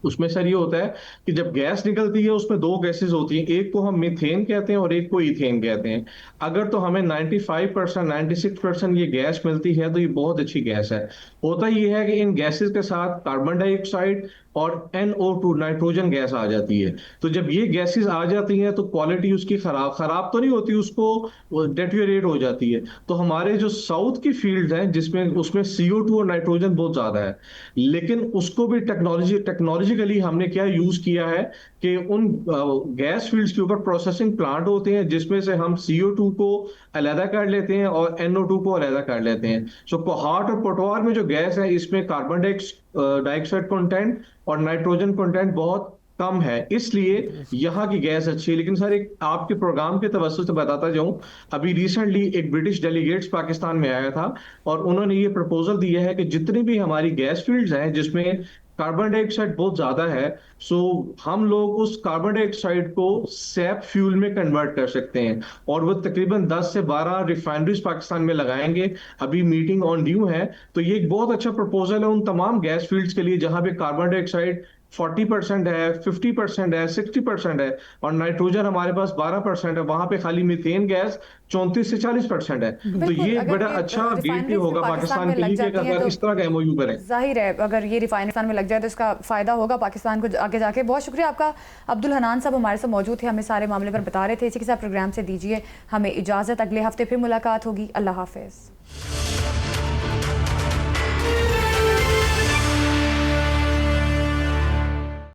उसमें सर ये होता है कि जब गैस निकलती है उसमें 2 गैसेस होती हैं, एक को हम मीथेन कहते हैं और एक को ईथेन कहते हैं। अगर तो हमें 95%, 96% ये गैस मिलती है तो ये बहुत अच्छी गैस है। होता ये है कि इन गैसेस के साथ कार्बन डाइऑक्साइड और NO2 नाइट्रोजन गैस आ जाती है। तो जब ये गैसेस आ जाती हैं तो क्वालिटी उसकी खराब तो नहीं होती, उसको डेटेरियोरेट हो जाती है। तो हमारे जो साउथ की फील्ड हैं जिसमें उसमें CO2 और नाइट्रोजन बहुत ज्यादा है, लेकिन उसको भी टेक्नोलॉजी बेसिकली हमने क्या यूज किया है कि उन गैस फील्ड्स के ऊपर प्रोसेसिंग प्लांट होते हैं जिसमें से हम CO2 को अलहदा कर लेते हैं और NO2 को अलहदा कर लेते हैं। सो कोहाट और पटवार में जो गैस है इसमें कार्बन डाइऑक्साइड कंटेंट और नाइट्रोजन कंटेंट बहुत कम है, इसलिए यहाँ की गैस अच्छी है। लेकिन सर एक आपके प्रोग्राम के तवज्जुह से बताता जाऊं, अभी रिसेंटली एक ब्रिटिश डेलीगेट्स पाकिस्तान में आया था और उन्होंने ये प्रपोजल दिया है कि जितनी भी हमारी गैस फील्ड्स हैं जिसमें कार्बन डाइऑक्साइड बहुत ज्यादा है, सो हम लोग उस कार्बन डाइऑक्साइड को सैप फ्यूल में कन्वर्ट कर सकते हैं और वो तकरीबन 10 से 12 रिफाइनरीज पाकिस्तान में लगाएंगे। अभी मीटिंग ऑन ड्यू है, तो ये एक बहुत अच्छा प्रपोजल है उन तमाम गैस फील्ड्स के लिए जहां पे कार्बन डाइऑक्साइड 40% है, 50% है, 60% है और नाइट्रोजन हमारे पास 12% है। वहां पे खाली मीथेन गैस 34 से 40% है। तो ये एक बड़ा अच्छा गेटवे होगा पाकिस्तान के लिए कि अगर इस तरह का MOU करें। जाहिर है अगर ये रिफाइनरी में लग जाए तो इसका फायदा होगा पाकिस्तान को आगे जाके। बहुत शुक्रिया आपका अब्दुल हनान साहब हमारे साथ मौजूद थे, हमें सारे मामले पर बता रहे थे। इसी के साथ प्रोग्राम से दीजिए हमें इजाज़त, अगले हफ्ते फिर मुलाकात होगी। अल्लाह हाफिज़।